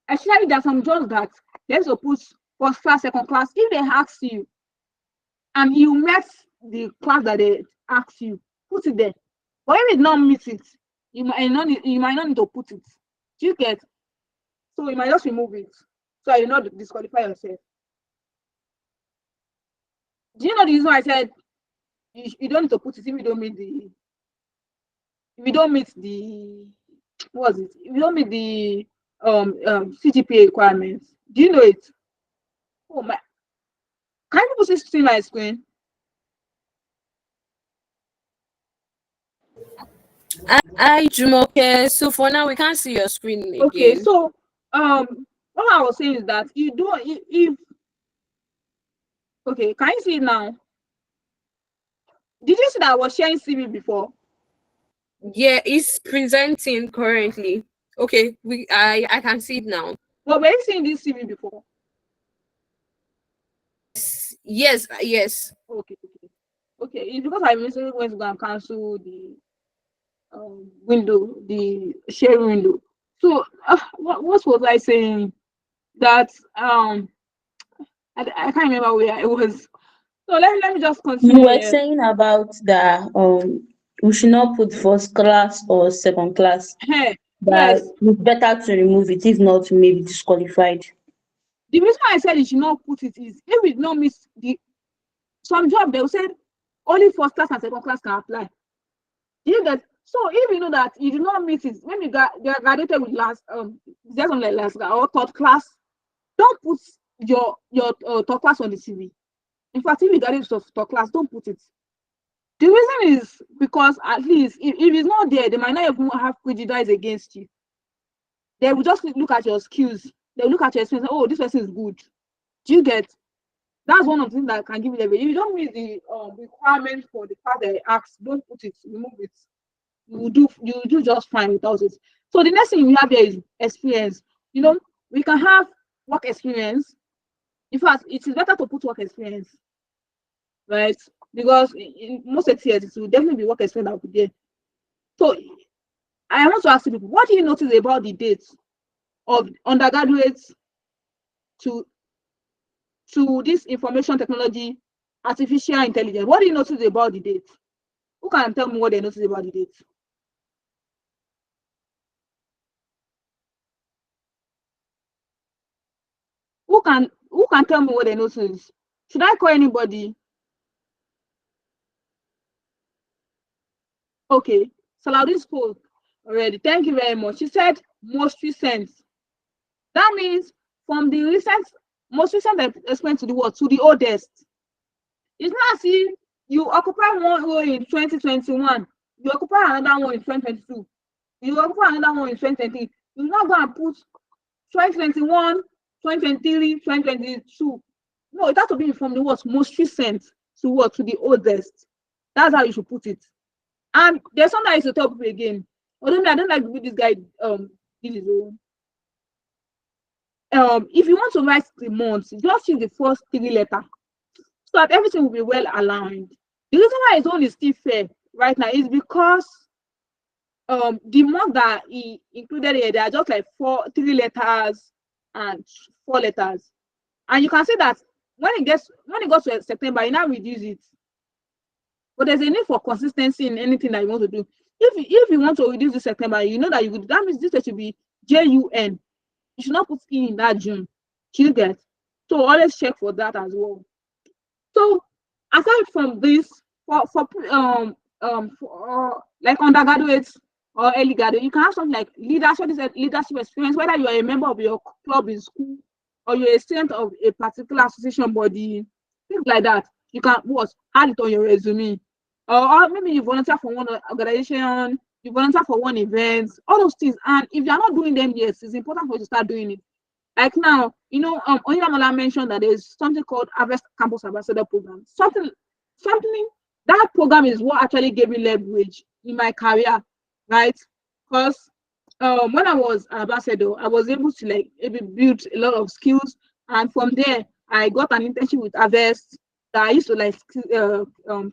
actually, there are some jobs that there's a put first class, second class, if they ask you and you met the class that they asked you, put it there. But if it not meet it, you might not need to put it. Do you get? So you might just remove it. So you not disqualify yourself. Do you know the reason why I said you don't need to put it if you don't meet the what was it? If you don't meet the CGPA requirements? Do you know it? Oh my! Can you see my screen? I Jumoke. So for now, we can't see your screen again. Okay, so what I was saying is that you don't if okay, can you see it now? Did you see that I was sharing CV before? Yeah, it's presenting currently. Okay, I can see it now. But were you seeing this CV before? Yes. Okay. It's because I recently went to go and cancel the window, the sharing window. So what was I saying? That I can't remember where I was. So let me just continue. You were saying about that we should not put first class or second class. Hey, That yes. it's better to remove it, if not, you may be disqualified. The reason why I said you should not put it is if we don't miss some job, they will say only first class and second class can apply. You get? So if you know that you do not meet it, maybe you are graduated with last just on like last or third class, don't put your third class on the CV. In fact, if you graduate with third class, don't put it. The reason is because at least if it's not there, they might not even have prejudice against you. They will just look at your skills. They will look at your experience. Oh, this person is good. Do you get? That's one of the things that can give you leverage. If you don't meet the requirement for the part that they ask, don't put it, remove it. You will do just fine without it. So the next thing we have here is experience. You know, we can have work experience. In fact, it is better to put work experience, right? Because in most cases, it will definitely be work experience that will be there. So I want to ask you people, what do you notice about the dates of undergraduates to this information technology, artificial intelligence? What do you notice about the date? Who can tell me what they notice about the date? Who can tell me what they notice? Should I call anybody? Okay, Salaudin spoke already. Thank you very much. She said most recent. That means from the most recent experience to the what? To the oldest. It's not as if you occupy one role in 2021, you occupy another one in 2022, you occupy another one in 2023. You're not going to put 2021, 2023, 2022. No, it has to be from the what? Most recent to what? To the oldest. That's how you should put it. And there's something I used to tell people again. Although I don't like the way this guy did his own. If you want to write the months, just use the first 3 letters so that everything will be well aligned. The reason why his own is still fair right now is because the month that he included here, they are just like 3 letters and 4 letters. And you can see that when it goes to September, you now reduce it. But there's a need for consistency in anything that you want to do. If you want to reduce the September, you know that that means this should be JUN. You should not put in that June. You get? So always check for that as well. So aside from this, for like undergraduates or early graduate, you can have something like leadership experience, whether you are a member of your club in school or you're a student of a particular association body, things like that. You can add it on your resume. Or maybe you volunteer for one organization, you volunteer for one event, all those things. And if you're not doing them yet, it's important for you to start doing it. Like now, Onyemamola mentioned that there's something called Harvest Campus Ambassador Program. Something that program is what actually gave me leverage in my career, right? Because when I was an ambassador, I was able to maybe build a lot of skills, and from there I got an internship with Harvest that I used to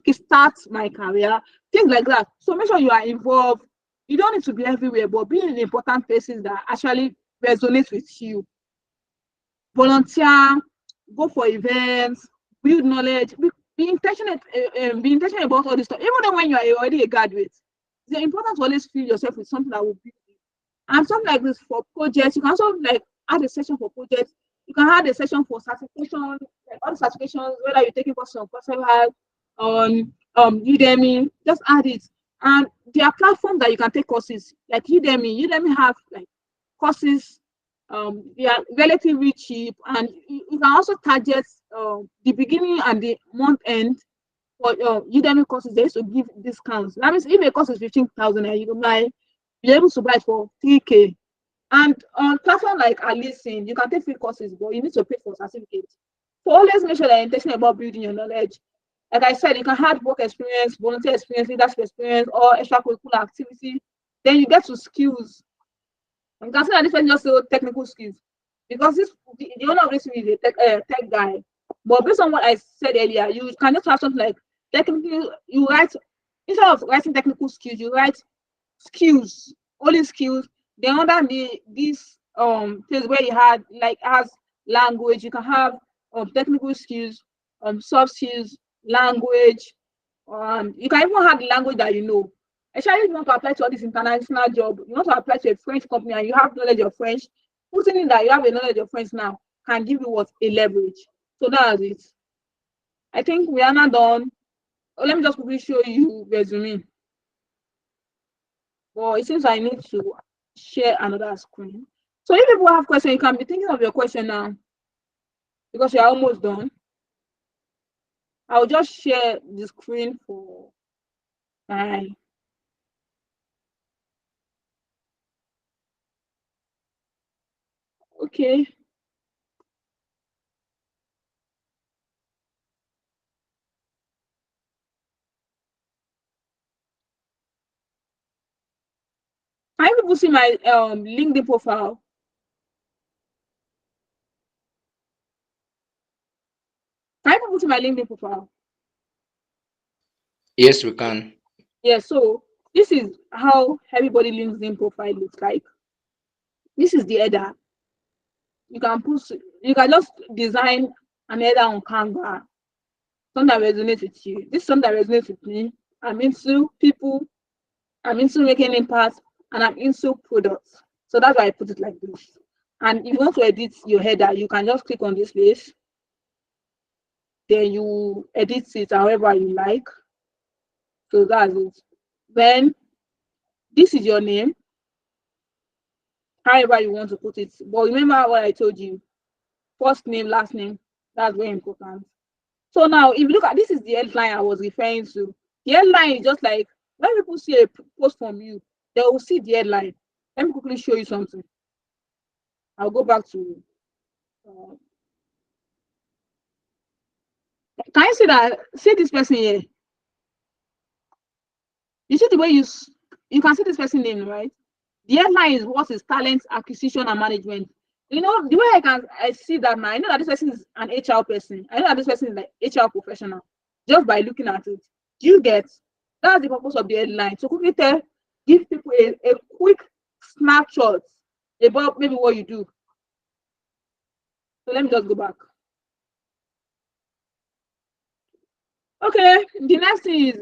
kickstart my career, things like that. So make sure you are involved. You don't need to be everywhere, but be in important places that actually resonate with you. Volunteer, go for events, build knowledge, be intentional about all this stuff. Even though when you are already a graduate, it's important to always fill yourself with something that will build you. And something like this for projects, you can also like add a section for projects. You can add a section for certification, like all the certifications, whether you're taking courses on Coursera, on Udemy, just add it. And there are platforms that you can take courses like Udemy. Udemy have like courses, they are relatively cheap, and you can also target the beginning and the month end for Udemy courses. They used to give discounts. That means if a course is 15,000, you can buy, you're able to buy it for 3K. And on platform like Alison, you can take free courses, but you need to pay for certificates. So always make sure that you're intentional about building your knowledge. Like I said, you can have work experience, volunteer experience, leadership experience, or extracurricular activity. Then you get to skills. You can say that this one just technical skills, because the owner of this is a tech guy. But based on what I said earlier, you can just have something like technical. You write, instead of writing technical skills, you write skills, only skills. Then under this place where you had like as language, you can have technical skills, soft skills, language. You can even have the language that you know. Especially if you want to apply to all this international job, you want to apply to a French company and you have knowledge of French, putting in that you have a knowledge of French now can give you what? A leverage. So that's it. I think we are not done. Oh, let me just quickly show you resume. Well, it seems I need to share another screen. So if people have questions, you can be thinking of your question now because you're almost done. I'll just share the screen for my. Okay. Can you people see my LinkedIn profile? Can you people see my LinkedIn profile? Yes, we can. Yeah, so this is how everybody LinkedIn profile looks like. This is the header. You can just design an header on Canva. Something that resonates with you. This is something that resonates with me. I'm into people, I'm into making impact, and I'm into products. So that's why I put it like this. And if you want to edit your header, you can just click on this place. Then you edit it however you like. So that's it. Then this is your name, however you want to put it. But remember what I told you, first name, last name, that's very important. So now if you look at, this is the headline I was referring to. The headline is just like when people see a post from you, they will see the headline. Let me quickly show you something. I'll go back to can you see that? See this person here. You see the way you can see this person name, right? The headline is what is talent acquisition and management. You know, the way I see that now, I know that this person is an HR person. I know that this person is like HR professional just by looking at it. Do you get? That's the purpose of the headline. So quickly give people a quick snapshot about maybe what you do. So let me just go back. Okay, the next thing is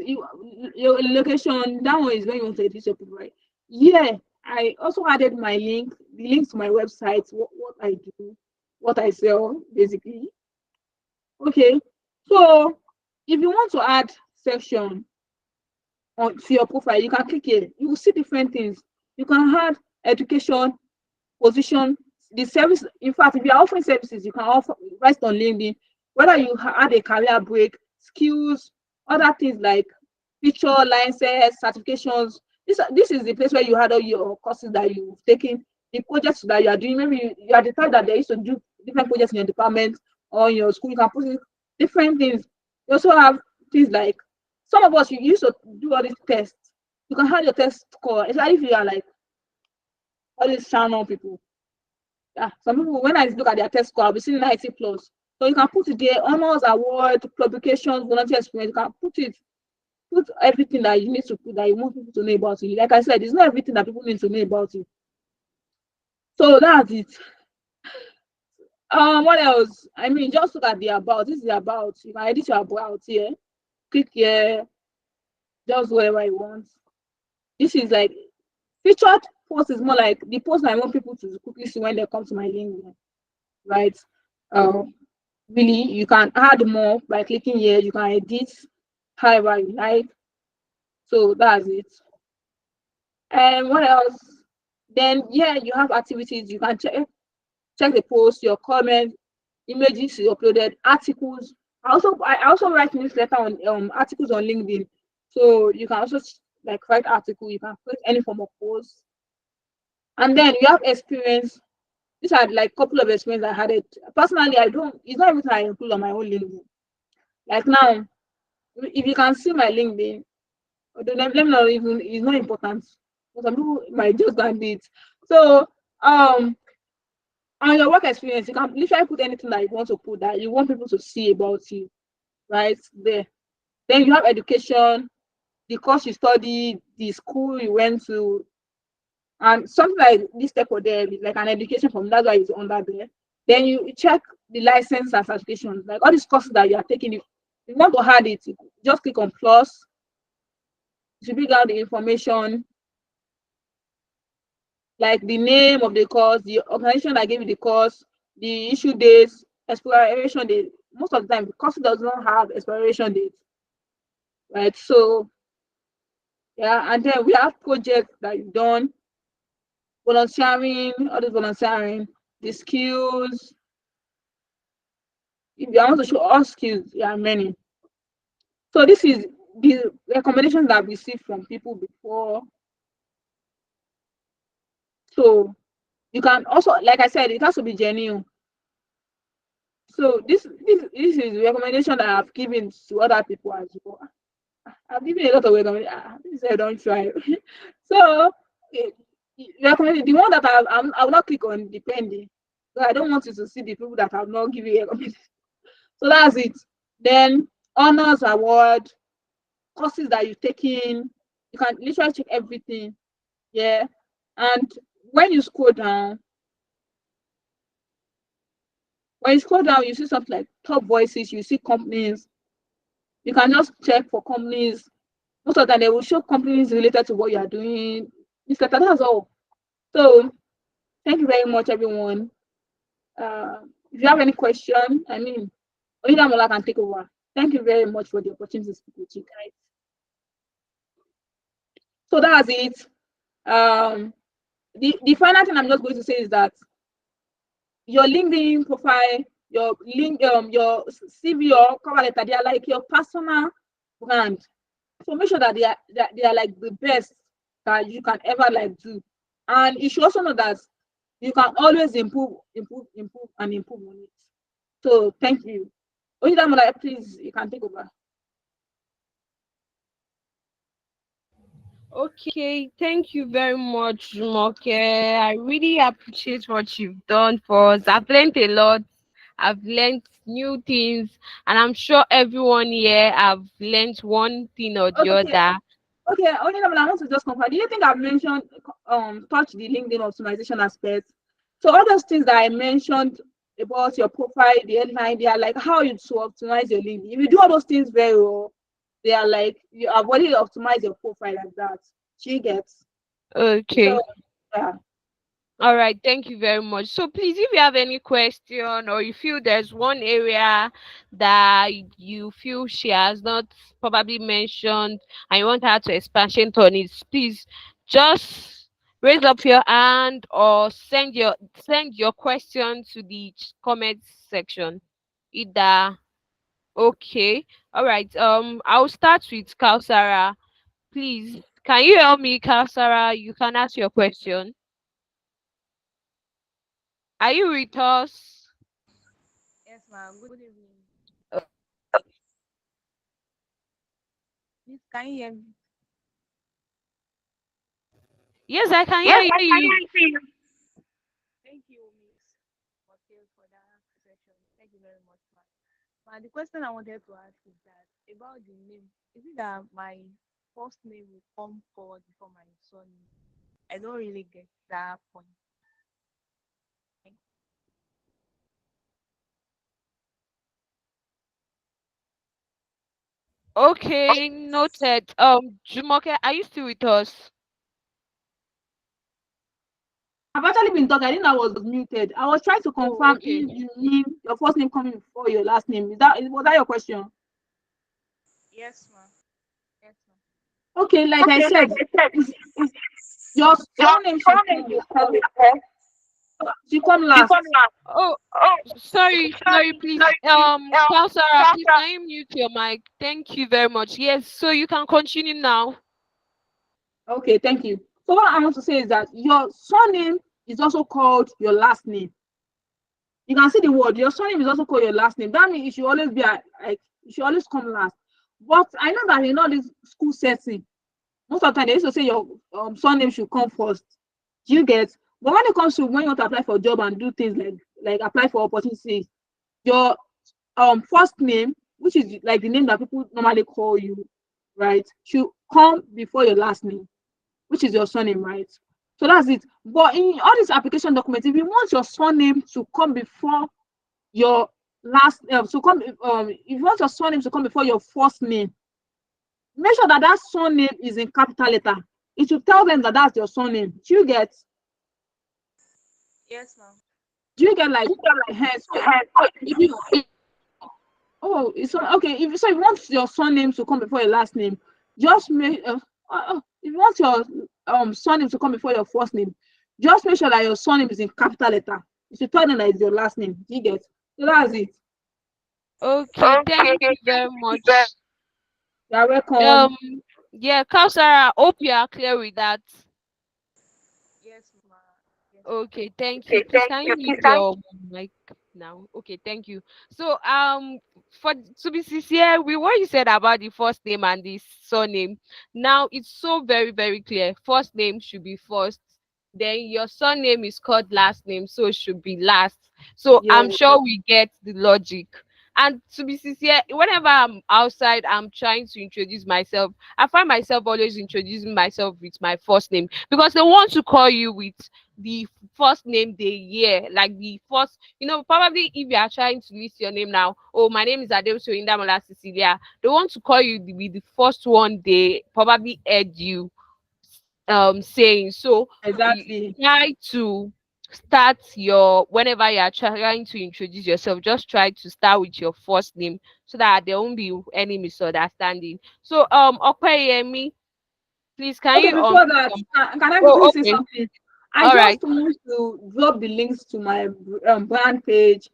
your location. That one is when you want to edit your people, right? Yeah, I also added the links to my website, what I do, what I sell, basically. Okay, so if you want to add section to your profile, you can click here. You will see different things. You can add education, position, the service. In fact, if you are offering services, you can offer right on LinkedIn, whether you add a career break, skills, other things like feature, licenses, certifications. This is the place where you had all your courses that you've taken, the projects that you are doing. Maybe you are the type that they used to do different projects in your department or in your school. You can put in different things. You also have things like some of us, you used to do all these tests. You can have your test score, especially if you are like all these channel people. Yeah, some people, when I look at their test score, I'll be seeing 90 plus. So you can put it there, honors, award, publications, volunteer experience. You can put everything that you need to put that you want people to know about you. Like I said, it's not everything that people need to know about you. So that's it. What else? I mean, just look at the about. This is the about. You can edit your about here. Click here. Just whatever you want. This is like featured post is more like the post I want people to quickly see when they come to my LinkedIn, right? Really, you can add more by clicking here. You can edit however you like. So that's it. And what else? Then yeah, you have activities. You can check the post, your comment, images you uploaded, articles. I also write newsletter on articles on LinkedIn. So you can also like write article, you can create any form of post. And then you have experience. These are like couple of experience I had it. Personally, I don't it's not everything I include on my own LinkedIn. Like now, if you can see my LinkedIn, let me not even it's not important. But some people might just go and do it. So on your work experience, you can literally put anything that you want to put that you want people to see about you, right there. Then you have education, the course you studied, the school you went to, and something like this step for there, like an education from that's why it's under there. Then you check the license and certifications, like all these courses that you are taking. If you want to add it, you just click on plus. You bring out the information, like the name of the course, the organization that gave you the course, the issue dates, expiration date. Most of the time, the course does not have expiration date, right? So yeah, and then we have projects that you've done, volunteering, all this volunteering, the skills. If you want to show all skills, there are many. So this is the recommendations that I've received from people before. So you can also, like I said, it has to be genuine. So this is the recommendation that I've given to other people as well. I've given a lot of recommendations. This I don't try. So recommend the one that I will not click on depending. So I don't want you to see the people that have not given recommendation. So that's it. Then honors, award, courses that you've taken. You can literally check everything. Yeah. And when you scroll down, you see something like top voices, you see companies. You can just check for companies. Most of the time, they will show companies related to what you are doing. It's like that's all. So thank you very much, everyone. If you have any question, I mean, Oyindamola can take over. Thank you very much for the opportunity to speak with you guys. So that's it. The final thing I'm just going to say is that your LinkedIn profile, your your CV or cover letter, they are like your personal brand. So make sure that they are like the best that you can ever like do. And you should also know that you can always improve, and improve on it. So thank you. Oyindamola, please, you can take over. Okay, thank you very much, Jumoke. I really appreciate what you've done for us. I've learned a lot. I've learned new things, and I'm sure everyone here have learned one thing or the Okay, other. okay, Oyindamola, I want to just confirm. Do you think I've mentioned touch the LinkedIn optimization aspect? So all those things that I mentioned about your profile, the headline, they are like how you to optimize your LinkedIn. If you do all those things very well, they are like you have already optimized your profile like that. She gets. So Okay. yeah. All right, thank you very much. So please, if you have any question or you feel there's one area that you feel she has not probably mentioned and you want her to expand on it, please just raise up your hand or send your question to the comment section. Either okay. All right. I'll start with Kausara. Please, can you help me, Kausara? You can ask your question. Are you with us? Yes, ma'am. Good evening. Uh, Please, can you hear me? Yes, I can Yes, hear I can you. hear you. Thank you, Miss Motel, for that session. Thank you very much, ma'am. And the question I wanted to ask is that about the name. Is it that my first name will come forward before my surname? I don't really get that point. Okay, noted. Jumoke, are you still with us? I've actually been talking. I didn't know I was muted. I was trying to Oh, confirm okay. if you mean your first name coming before your last name. Was that your question? Yes, ma'am. Yes, ma'am. Okay, like I said, is your surname should come last. Oh, sorry, please. Kausara, please can you mute your mic? Thank you very much. Yes, so you can continue now. Okay, thank you. So what I want to say is that your surname is also called your last name. You can see the word. Your surname is also called your last name. That means it should always be like it should always come last. But I know that in all this school setting, most of the time they used to say your surname should come first. Do you get? But when it comes to when you want to apply for a job and do things like apply for opportunities, your first name, which is like the name that people normally call you, right, should come before your last name, which is your surname, right? So that's it. But in all these application documents, if you want your surname to come before your last if you want your surname to come before your first name, make sure that that surname is in capital letter. It should tell them that that's your surname. Do you get? Yes, ma'am. Do you get like? So if you okay. If you want your surname to come before your last name, just make if you want your surname to come before your first name, just make sure that your surname is in capital letter. You should tell them that it's your last name. Do you get? So that's it. Okay, thank you very much. You're welcome. Yeah, Kausara, hope you are clear with that. Yes, ma'am. Yes, ma'am. Okay, thank you. Please can you mute your mic now? Okay, thank you. So for to be sincere with what you said about the first name and the surname, now it's so very, very clear. First name should be first, then your surname is called last name, so it should be last. So I'm Yeah. sure we get the logic. And to be sincere, whenever I'm outside, I'm trying to introduce myself. I find myself always introducing myself with my first name because they want to call you with the first name they hear, like the first, probably if you are trying to list your name now, oh, my name is Adeoso Indamola Cecilia, they want to call you with the first one they probably heard you saying. So you Exactly. try to start your whenever you are trying to introduce yourself, just try to start with your first name so that there won't be any misunderstanding. So Opeyemi, please can Okay, you before that, can I quickly oh, say okay, something? I all right. just want to drop the links to my brand page.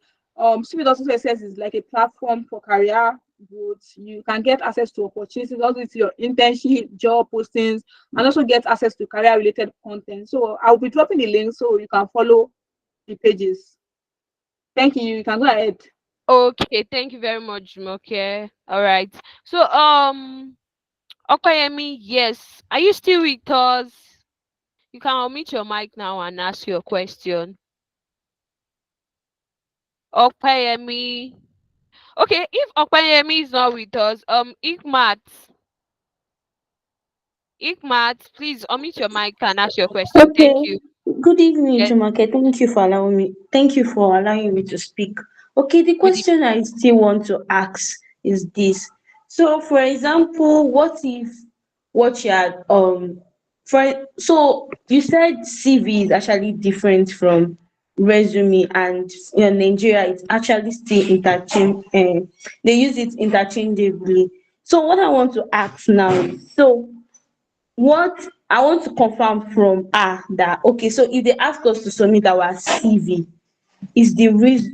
Civil also says is like a platform for career growth. You can get access to opportunities, also to your internship, job postings, and also get access to career related content. So I'll be dropping the link so you can follow the pages. Thank you. You can go ahead. Okay, thank you very much, Moke. All right. So Opeyemi, yes, are you still with us? You can unmute your mic now and ask your question. Opeyemi. Okay, if Opeyemi is not with us, Ikmat, please unmute your mic and ask your question. Thank Okay. you. Good evening, Yes, Jumake. Thank you for allowing me to speak. Okay, the good evening. question I still want to ask is this. So, for example, what if what you are so you said CV is actually different from resume, and in Nigeria it's actually still they use it interchangeably. So what I want to ask now is, so what I want to confirm from that, okay, so if they ask us to submit our CV, is the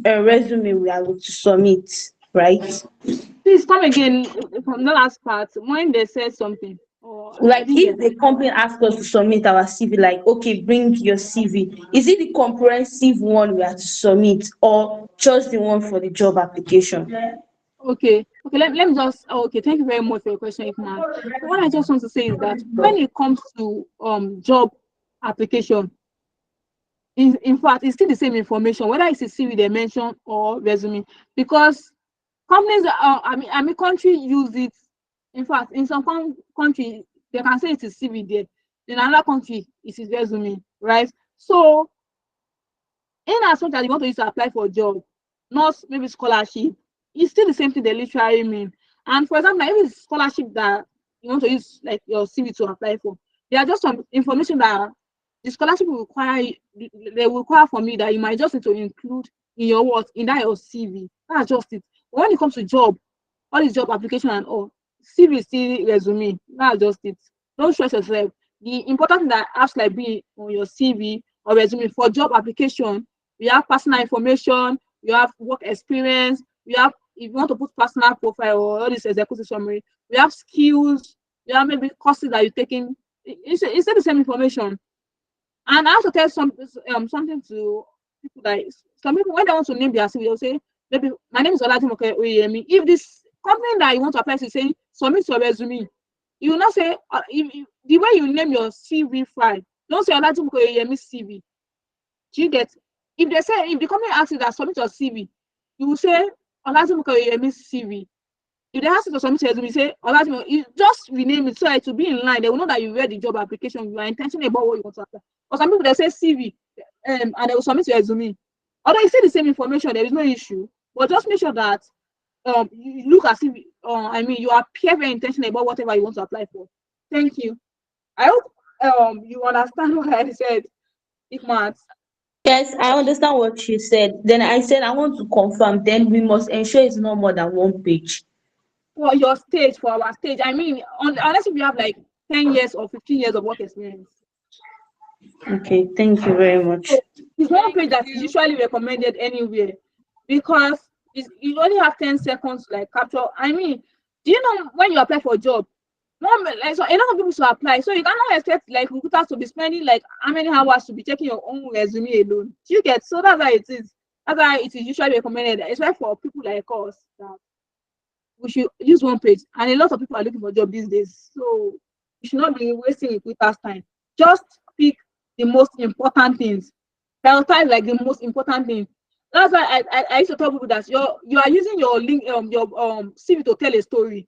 resume we are going to submit, right? Please come again from the last part when they said something. Oh, I Like didn't if get the that. company asks us to submit our CV, like, okay, bring your CV, is it the comprehensive one we are to submit, or just the one for the job application? Okay, let me just okay, thank you very much for your question, Ifman. What I just want to say is that when it comes to job application, in fact, it's still the same information, whether it's a CV they mention or resume, because companies I mean country use it. In fact, in some country they can say it is CV there, in another country it is resume, right? So in as much as you want to use to apply for a job, not maybe scholarship, it's still the same thing they literally mean. And for example, if it's scholarship that you want to use like your CV to apply for, there are just some information that the scholarship will require, they will require from you that you might just need to include in your what, in that your CV. That's just it. But when it comes to job, all this job application and all, CV is still resume. That's just it. Don't stress yourself. The important thing that has like be on your CV or resume for job application, you have personal information, you have work experience, you have, if you want to put personal profile or all this executive summary, you have skills, you have maybe courses that you're taking. It's the same information. And I also tell something to people that some people when they want to name their CV, they'll say, maybe my name is Olajumoke Oyemi. If this company that you want to apply to say submit your resume, you will not say if the way you name your CV file, don't say Olajumoke Oyemi CV. Do you get? If they say if the company asks you that submit your CV, you will say Olajumoke Oyemi CV. If they ask you to submit your resume, you say Olajumoke, you just rename it so that to be in line. They will know that you read the job application, you are intentional about what you want to apply. Or some people they say CV, and they will submit your resume. Although you say the same information, there is no issue. But just make sure that you look as if you appear very intentional about whatever you want to apply for. Thank you. I hope you understand what I said. If not, Yes, I understand what you said. Then I said I want to confirm. Then we must ensure it's not more than one page. for your stage, for our stage, unless if you have like 10 years or 15 years of work experience. Okay, thank you very much. So it's one Thank page that is you. usually recommended anywhere because you only have 10 seconds to like capture. Do you know when you apply for a job? Like, so a lot of people should apply. So you cannot expect like recruiters to be spending like how many hours to be checking your own resume alone. Do you get? So that's how it is. That's why it is usually recommended, especially for people like us, that we should use one page. And a lot of people are looking for job these days. So you should not be wasting recruiters' time. Just pick the most important things. Prioritize like the most important thing. That's why I used to tell people that you are using your link your CV to tell a story.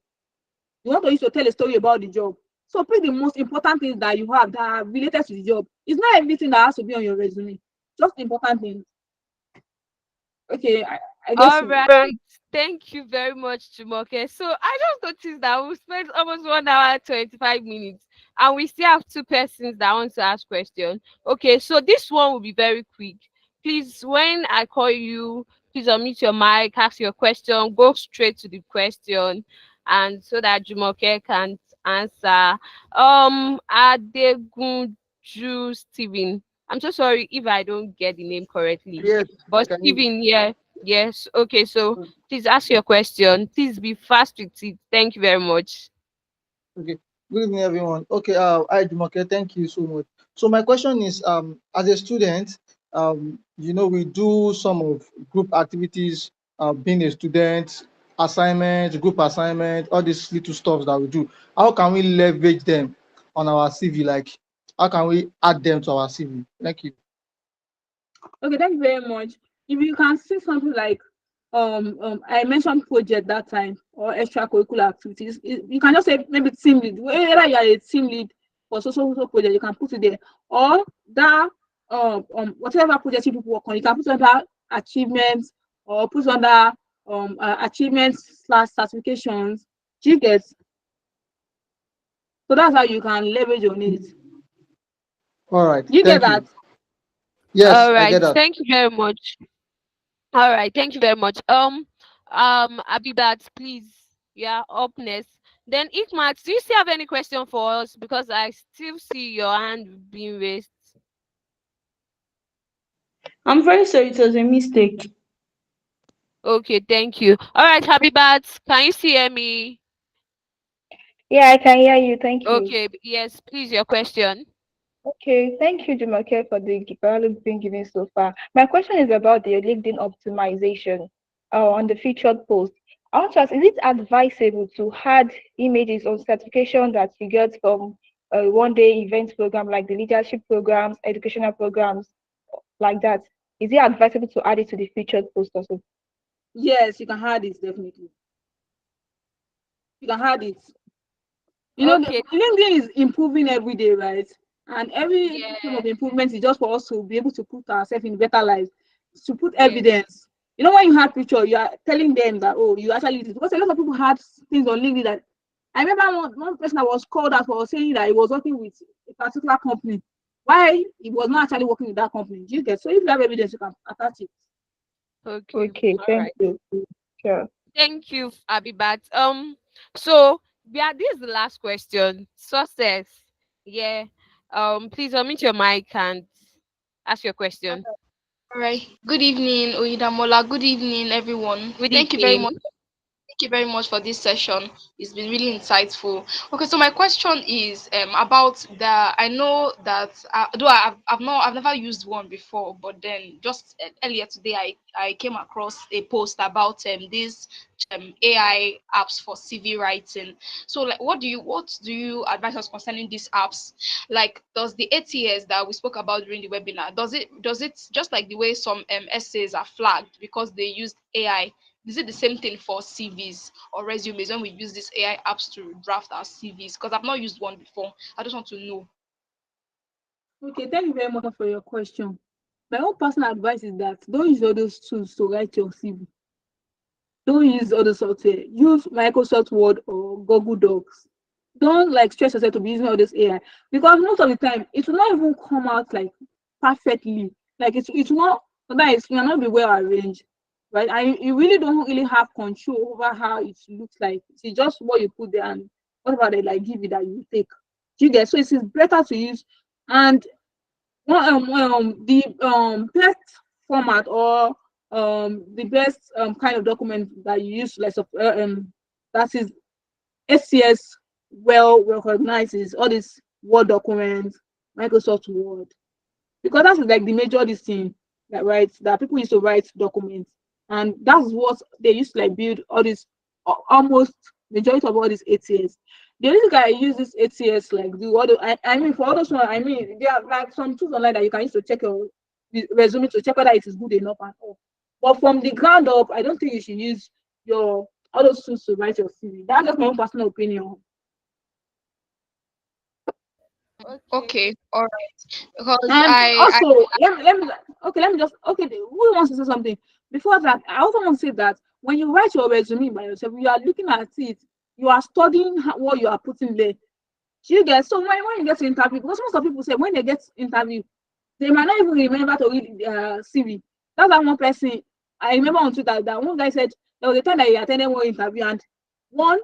You want to use to tell a story about the job. So pick the most important things that you have that are related to the job. It's not everything that has to be on your resume. Just the important things. Okay, I guess All so. right. Thank you very much, Jumoke. So I just noticed that we spent almost 1 hour 25 minutes, and we still have two persons that want to ask questions. Okay, so this one will be very quick. Please, when I call you, please unmute your mic, ask your question, go straight to the question, and so that Jumoke can answer. Adegunju Stephen. I'm so sorry if I don't get the name correctly. Yes, I But can hear you. Stephen, yeah, yes. Okay, so please ask your question. Please be fast with it. Thank you very much. Okay. Good evening, everyone. Okay, hi, Jumoke. Thank you so much. So my question is, as a student, we do some of group activities, being a student, assignment, group assignment, all these little stuff that we do. How can we leverage them on our CV? Like, how can we add them to our CV? Thank you. Okay, thank you very much. If you can see something like I mentioned project that time or extracurricular activities, you can just say maybe team lead. Whether you are a team lead for so project, you can put it there. Or that whatever project you people work on, you can put under achievements or put under achievements / certifications. Do you get? So that's how you can leverage on it. All right. Do you get Thank that? you. Yes, All I right. get that. Thank you very much. All right. Thank you very much. Abibat, please. Yeah, up next. Then Ikmat, do you still have any question for us? Because I still see your hand being raised. I'm very sorry, it was a mistake. Okay, thank you. All right, Habibat, can you see hear me? Yeah, I can hear you. Thank you. Okay, yes, please, your question. Okay, thank you, Jumoke, for the valuable been given so far. My question is about the LinkedIn optimization on the featured post. I want to ask, is it advisable to add images or certification that you get from a one-day event program like the leadership programs, educational programs, like that? Is it advisable to add it to the featured post also? Yes, you can add it definitely. You can add it. Okay, LinkedIn is improving every day, right? And every yeah, form of improvement is just for us to be able to put ourselves in better life, to put yes. evidence. You know, when you had picture, you are telling them that, oh, you actually did it. Because a lot of people had things on LinkedIn that I remember one person that was called out for saying that he was working with a particular company. Why he was not actually working with that company. Do you get? So if you have evidence, you can attach it. Okay. Okay, All thank right. you. Sure. Thank you, Abibat. So yeah, this is the last question. Success. Yeah. Please unmute your mic and ask your question. All right. Good evening, Oyedamola. Good evening, everyone. Good Thank you very much. evening. Thank you very much for this session. It's been really insightful. Okay, so my question is about the. I know that though I've never used one before, but then just earlier today I came across a post about these AI apps for CV writing. So like, what do you advise us concerning these apps? Like, does the ATS that we spoke about during the webinar, does it just like the way some essays are flagged because they used AI? Is it the same thing for CVs or resumes when we use these AI apps to draft our CVs? Because I've not used one before. I just want to know. Okay, thank you very much for your question. My own personal advice is that don't use all those tools to write your CV. Don't use other software. Use Microsoft Word or Google Docs. Don't like stress yourself to be using all this AI because most of the time it will not even come out like perfectly. Like it's not sometimes it will not be well arranged, right? And you really don't really have control over how it looks like. It's just what you put there and whatever they like give you that you take. Do you get? So it is better to use and the best format or the best kind of document that you use like that is SCS well recognizes all these Word documents, Microsoft Word, because that's like the major this thing that writes that people used to write documents, and that's what they used to like build all this almost majority of all these ATS. The only thing I use this ATS like do all the I mean for all those one I mean there are like some tools online that you can use to check your resume to check whether it is good enough and all. But from the ground up, I don't think you should use your all those tools to write your CV. That's just my own personal opinion. Okay. Okay, all right. Because And I also, let me just who wants to say something? Before that, I also want to say that when you write your resume by yourself, you are looking at it, you are studying what you are putting there. Do you get? So when you get to interview, because most of people say when they get interview, they might not even remember to read their CV. That's why one person I remember on Twitter that one guy said there was a time that he attended one interview and one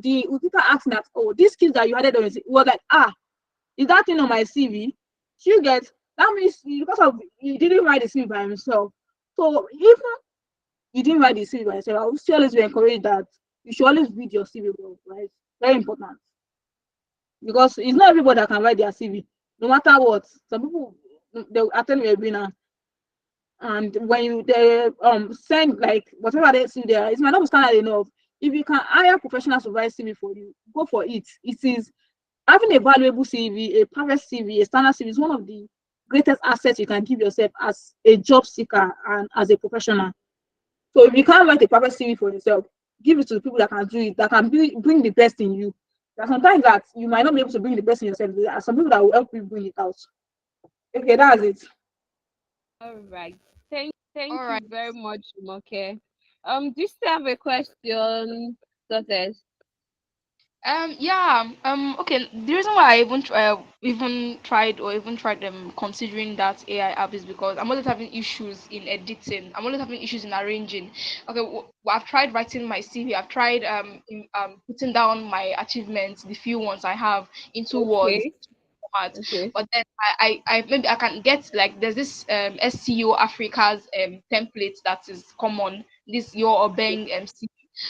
the recruiter asked him that, oh, these skills that you added on your CV, he was like, is that thing on my CV? You get that means because of he didn't write the CV by himself. So if you didn't write the CV by yourself, I would still always encourage that you should always read your CV well, right? Very important. Because it's not everybody that can write their CV, no matter what. Some people they will attend a webinar and when you they send like whatever they see there, it might not be standard enough. If you can hire professionals to write CV for you, go for it. It is having a valuable CV, a perfect CV, a standard CV is one of the greatest assets you can give yourself as a job seeker and as a professional. So if you can't write a perfect CV for yourself, give it to the people that can do it, that can bring the best in you. There are sometimes that you might not be able to bring the best in yourself. There are some people that will help you bring it out. Okay, that's it. All right. Thank all you right. very much, Moke. Do you still have a question, Success? Yeah. Okay. The reason why I even tried considering that AI app is because I'm always having issues in editing. I'm always having issues in arranging. Okay. I've tried writing my CV. I've tried putting down my achievements, the few ones I have, into words Okay. format. Okay. But then I maybe I can get like there's this SEO Africa's template that is common. This your Obeng CV.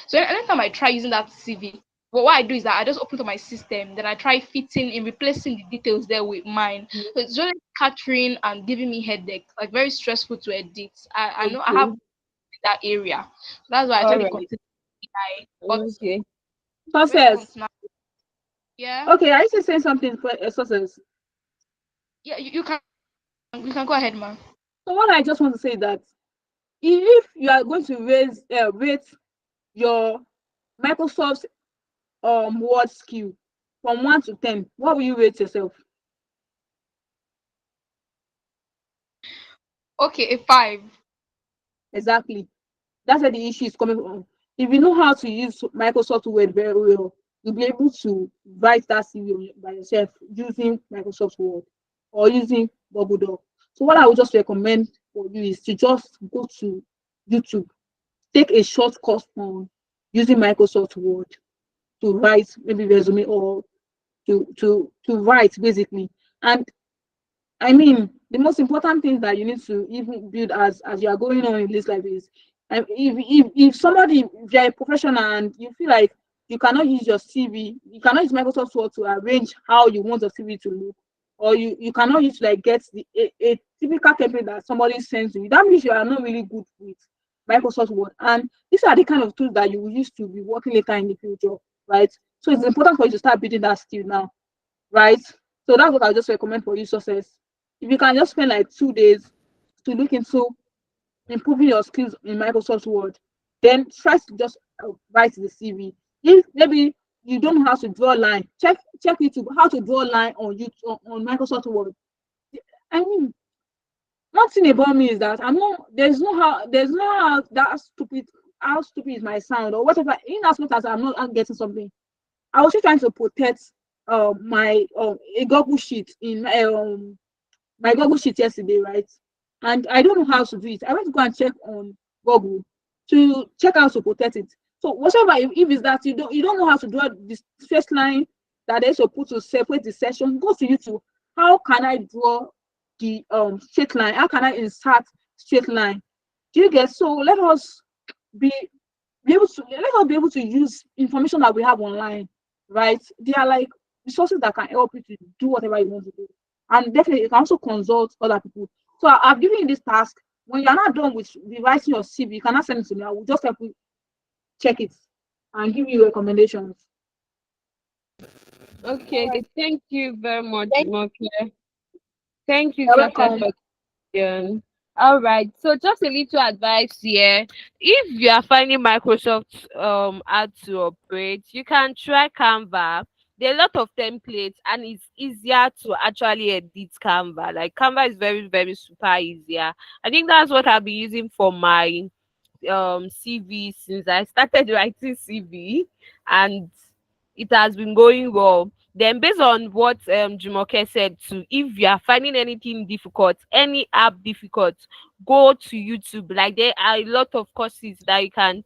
So anytime I try using that CV, but what I do is that I just open to my system, then I try fitting in replacing the details there with mine. Mhm. So it's really capturing and giving me headache, like very stressful to edit. I know I have Okay. that area. So that's why I All actually right. consider AI. But Okay. when it comes Success. to now, yeah, Okay, I used to say something for success. yeah, you can go ahead, man. So what I just want to say that if you are going to rate your Microsoft Word skill from 1 to 10, what will you rate yourself? Okay, a 5. Exactly. That's where the issue is coming from. If you know how to use Microsoft Word very well, you'll be able to write that CV by yourself using Microsoft Word or using Google Doc. So what I would just recommend for you is to just go to YouTube, take a short course on using Microsoft Word to write maybe resume or to write basically. And I mean, the most important thing that you need to even build as you are going on in this life is, if somebody, if you're a professional and you feel like you cannot use your CV, you cannot use Microsoft Word to arrange how you want your CV to look, or you cannot use like get a typical template that somebody sends you, that means you are not really good with Microsoft Word. And these are the kind of tools that you will use to be working later in the future, right? So it's important for you to start building that skill now, right? So that's what I just recommend for you, success. If you can just spend like 2 days to look into improving your skills in Microsoft Word, then try to just write the CV. If maybe you don't know how to draw a line, check YouTube how to draw a line on YouTube on Microsoft Word. I mean, one thing about me is that I'm not. There's no how that stupid. How stupid is my sound or whatever. In as much as I'm getting something, I was just trying to protect my a Google sheet in my Google sheet yesterday, right? And I don't know how to do it. I went to go and check on Google to check how to protect it. So whatever, if it's that you don't know how to draw this first line that they're supposed to separate the section, go to YouTube. How can I draw the straight line? How can I insert straight line? Do you get? So be let us be able to use information that we have online, right? They are like resources that can help you to do whatever you want to do. And definitely you can also consult other people. So I've given you this task. When you're not done with rewriting your CV, you cannot send it to me. I will just help you check it and give you recommendations. Okay, thank you very much, Moke. Thank you, You're Success, welcome. for the question. All right, so just a little advice here. If you are finding Microsoft hard to operate, you can try Canva. There are a lot of templates and it's easier to actually edit Canva. Like Canva is very, very super easier. I think that's what I'll be using for my CV since I started writing CV, and it has been going well. Then based on what Jumoke said too, if you are finding anything difficult, any app difficult, go to YouTube. Like there are a lot of courses that you can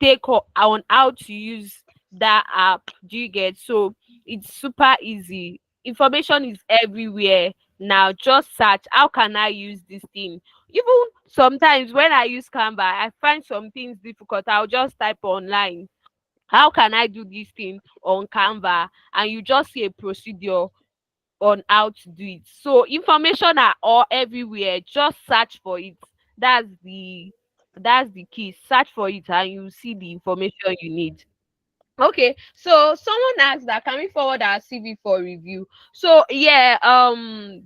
take on how to use that app. Do you get? So it's super easy. Information is everywhere now. Just search, how can I use this thing? Even sometimes when I use Canva, I find some things difficult. I'll just type online, how can I do this thing on Canva? And you just see a procedure on how to do it. So information are all everywhere. Just search for it. That's the that's the key. Search for it and you see the information you need. Okay, so someone asked that can we forward our CV for review? So yeah,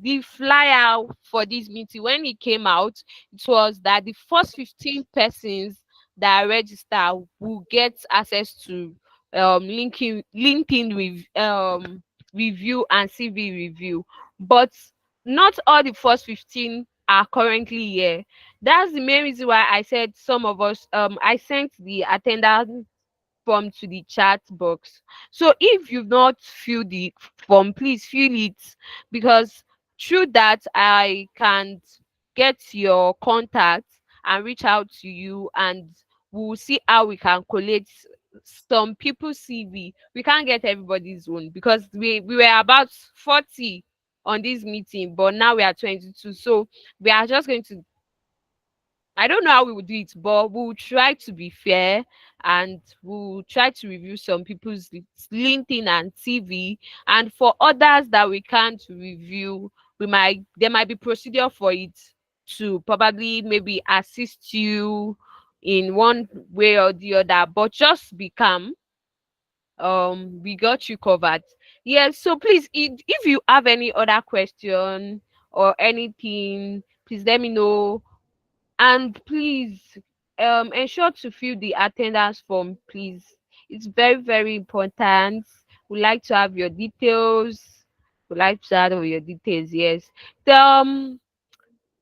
the flyer for this meeting when it came out, it was that the first 15 persons that register will get access to LinkedIn review and CV review, but not all the first 15 are currently here. That's the main reason why I said some of us I sent the attendance form to the chat box. So if you've not filled the form, please fill it, because through that I can get your contact and reach out to you, and we'll see how we can collate some people's CV. We can't get everybody's own because we were about 40 on this meeting, but now we are 22. So we are just going to, I don't know how we will do it, but we'll try to be fair and we'll try to review some people's LinkedIn and TV. And for others that we can't review, there might be procedure for it to probably maybe assist you in one way or the other. But just be calm. We got you covered. Yes, so please, if you have any other question or anything, please let me know, and please ensure to fill the attendance form, please. It's very, very important. We like to have your details. We like to have all your details, yes.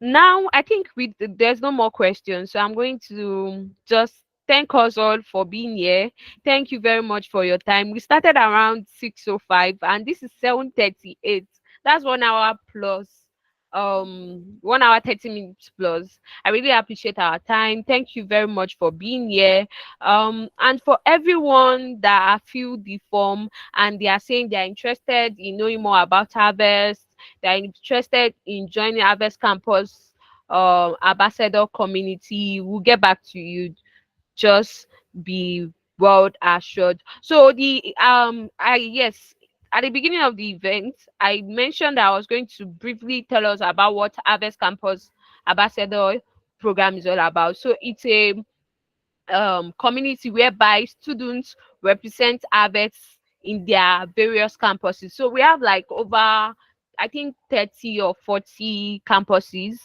Now I think there's no more questions, so I'm going to just thank us all for being here. Thank you very much for your time. We started around 6:05 and this is 7:38. That's 1 hour plus 1 hour 30 minutes plus. I really appreciate our time. Thank you very much for being here. And for everyone that have filled the form and they are saying they are interested in knowing more about Harvest, they are interested in joining Harvest Campus ambassador community, we'll get back to you. Just be well assured. So the I yes, at the beginning of the event, I mentioned that I was going to briefly tell us about what Harvest Campus ambassador program is all about. So it's a community whereby students represent Harvest in their various campuses. So we have like over, I think, 30 or 40 campuses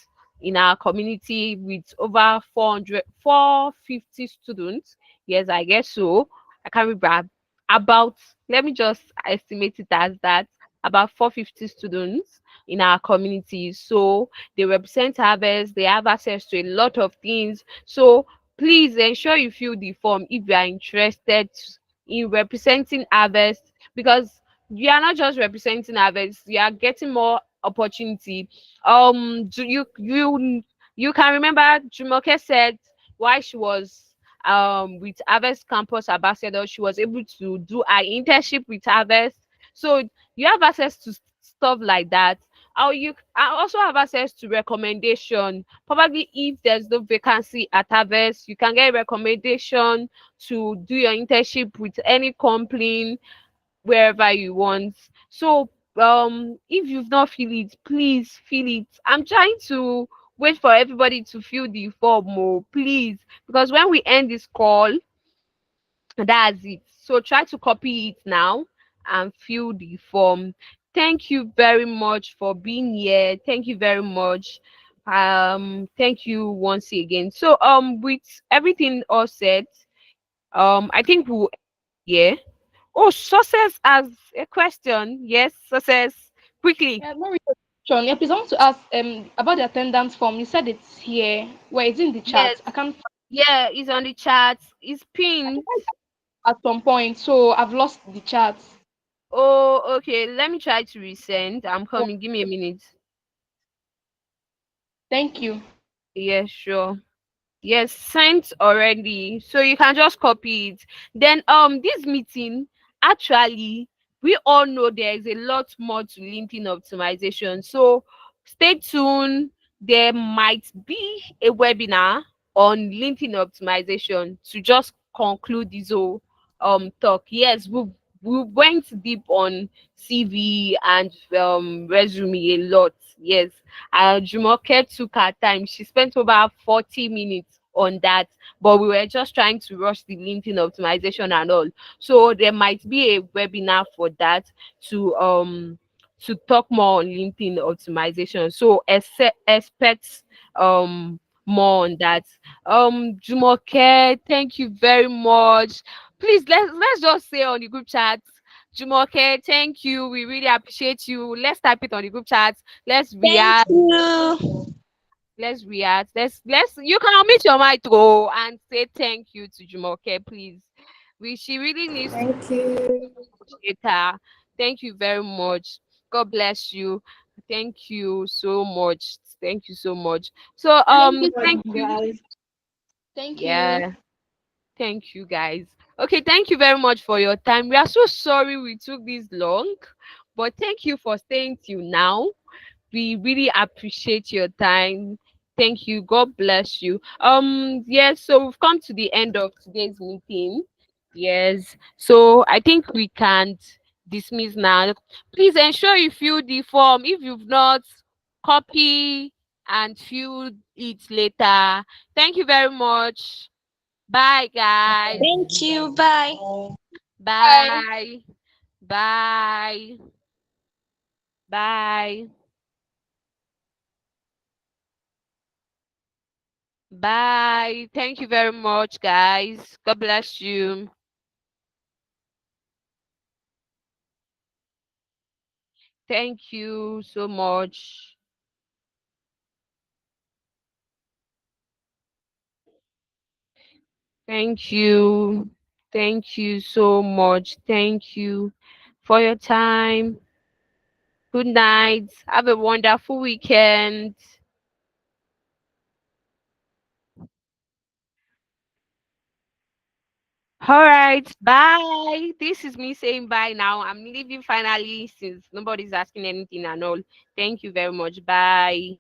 in our community with over 450 students. Yes, I guess so. I can't remember. About, let me just estimate it as that, about 450 students in our community. So they represent Harvest, they have access to a lot of things. So please ensure you fill the form if you are interested in representing Harvest, because you are not just representing Harvest, you are getting more opportunity. You can remember Jumoke said why she was with Harvest Campus Ambassador, she was able to do her internship with Harvest. So you have access to stuff like that. You also have access to recommendation. Probably if there's no vacancy at Harvest, you can get a recommendation to do your internship with any company wherever you want. So if you've not filled it, please fill it. I'm trying to wait for everybody to fill the form more, please, because when we end this call, that's it. So try to copy it now and fill the form. Thank you very much for being here. Thank you very much. Thank you once again. So with everything all said, I think we'll, yeah. Oh, success as a question. Yes, success. Quickly. Yeah, no real question. Yeah, please, I want to ask about the attendance form. You said it's here. Where is it in the Yes. chat? I can't Yeah, it's on the chat. It's I pinned. tried at some point, so I've lost the chat. Oh, okay. Let me try to resend. I'm coming. Give me a minute. Thank you. Yeah, sure. Yes, sent already. So you can just copy it. Then this meeting, actually, we all know there is a lot more to LinkedIn optimization. So stay tuned. There might be a webinar on LinkedIn optimization to just conclude this whole talk. Yes, we went deep on CV and resume a lot. Yes. Jumoke took her time. She spent over 40 minutes on that, but we were just trying to rush the LinkedIn optimization and all. So there might be a webinar for that to talk more on LinkedIn optimization. So expect more on that. Jumoke, thank you very much. Please let's just say on the group chat, Jumoke, thank you. We really appreciate you. Let's type it on the group chat. Let's Thank react. you. Let's react. Let's you can unmute your mic though and say thank you to Jumoke, please. She really needs to Thank you. appreciate her. Thank you very much. God bless you. Thank you so much. Thank you so much. So Thank you, thank you. guys. Thank you. Yeah. Thank you, guys. Okay, thank you very much for your time. We are so sorry we took this long, but thank you for staying till now. We really appreciate your time. Thank you. God bless you. Yes, so we've come to the end of today's meeting. Yes. So I think we can't dismiss now. Please ensure you fill the form. If you've not, copy and fill it later. Thank you very much. Bye, guys. Thank you. Bye. Bye. Bye. Bye. Bye. Bye. Thank you very much, guys. God bless you. Thank you so much. Thank you. Thank you so much. Thank you for your time. Good night. Have a wonderful weekend. All right. Bye. This is me saying bye now. I'm leaving finally since nobody's asking anything and all. Thank you very much. Bye.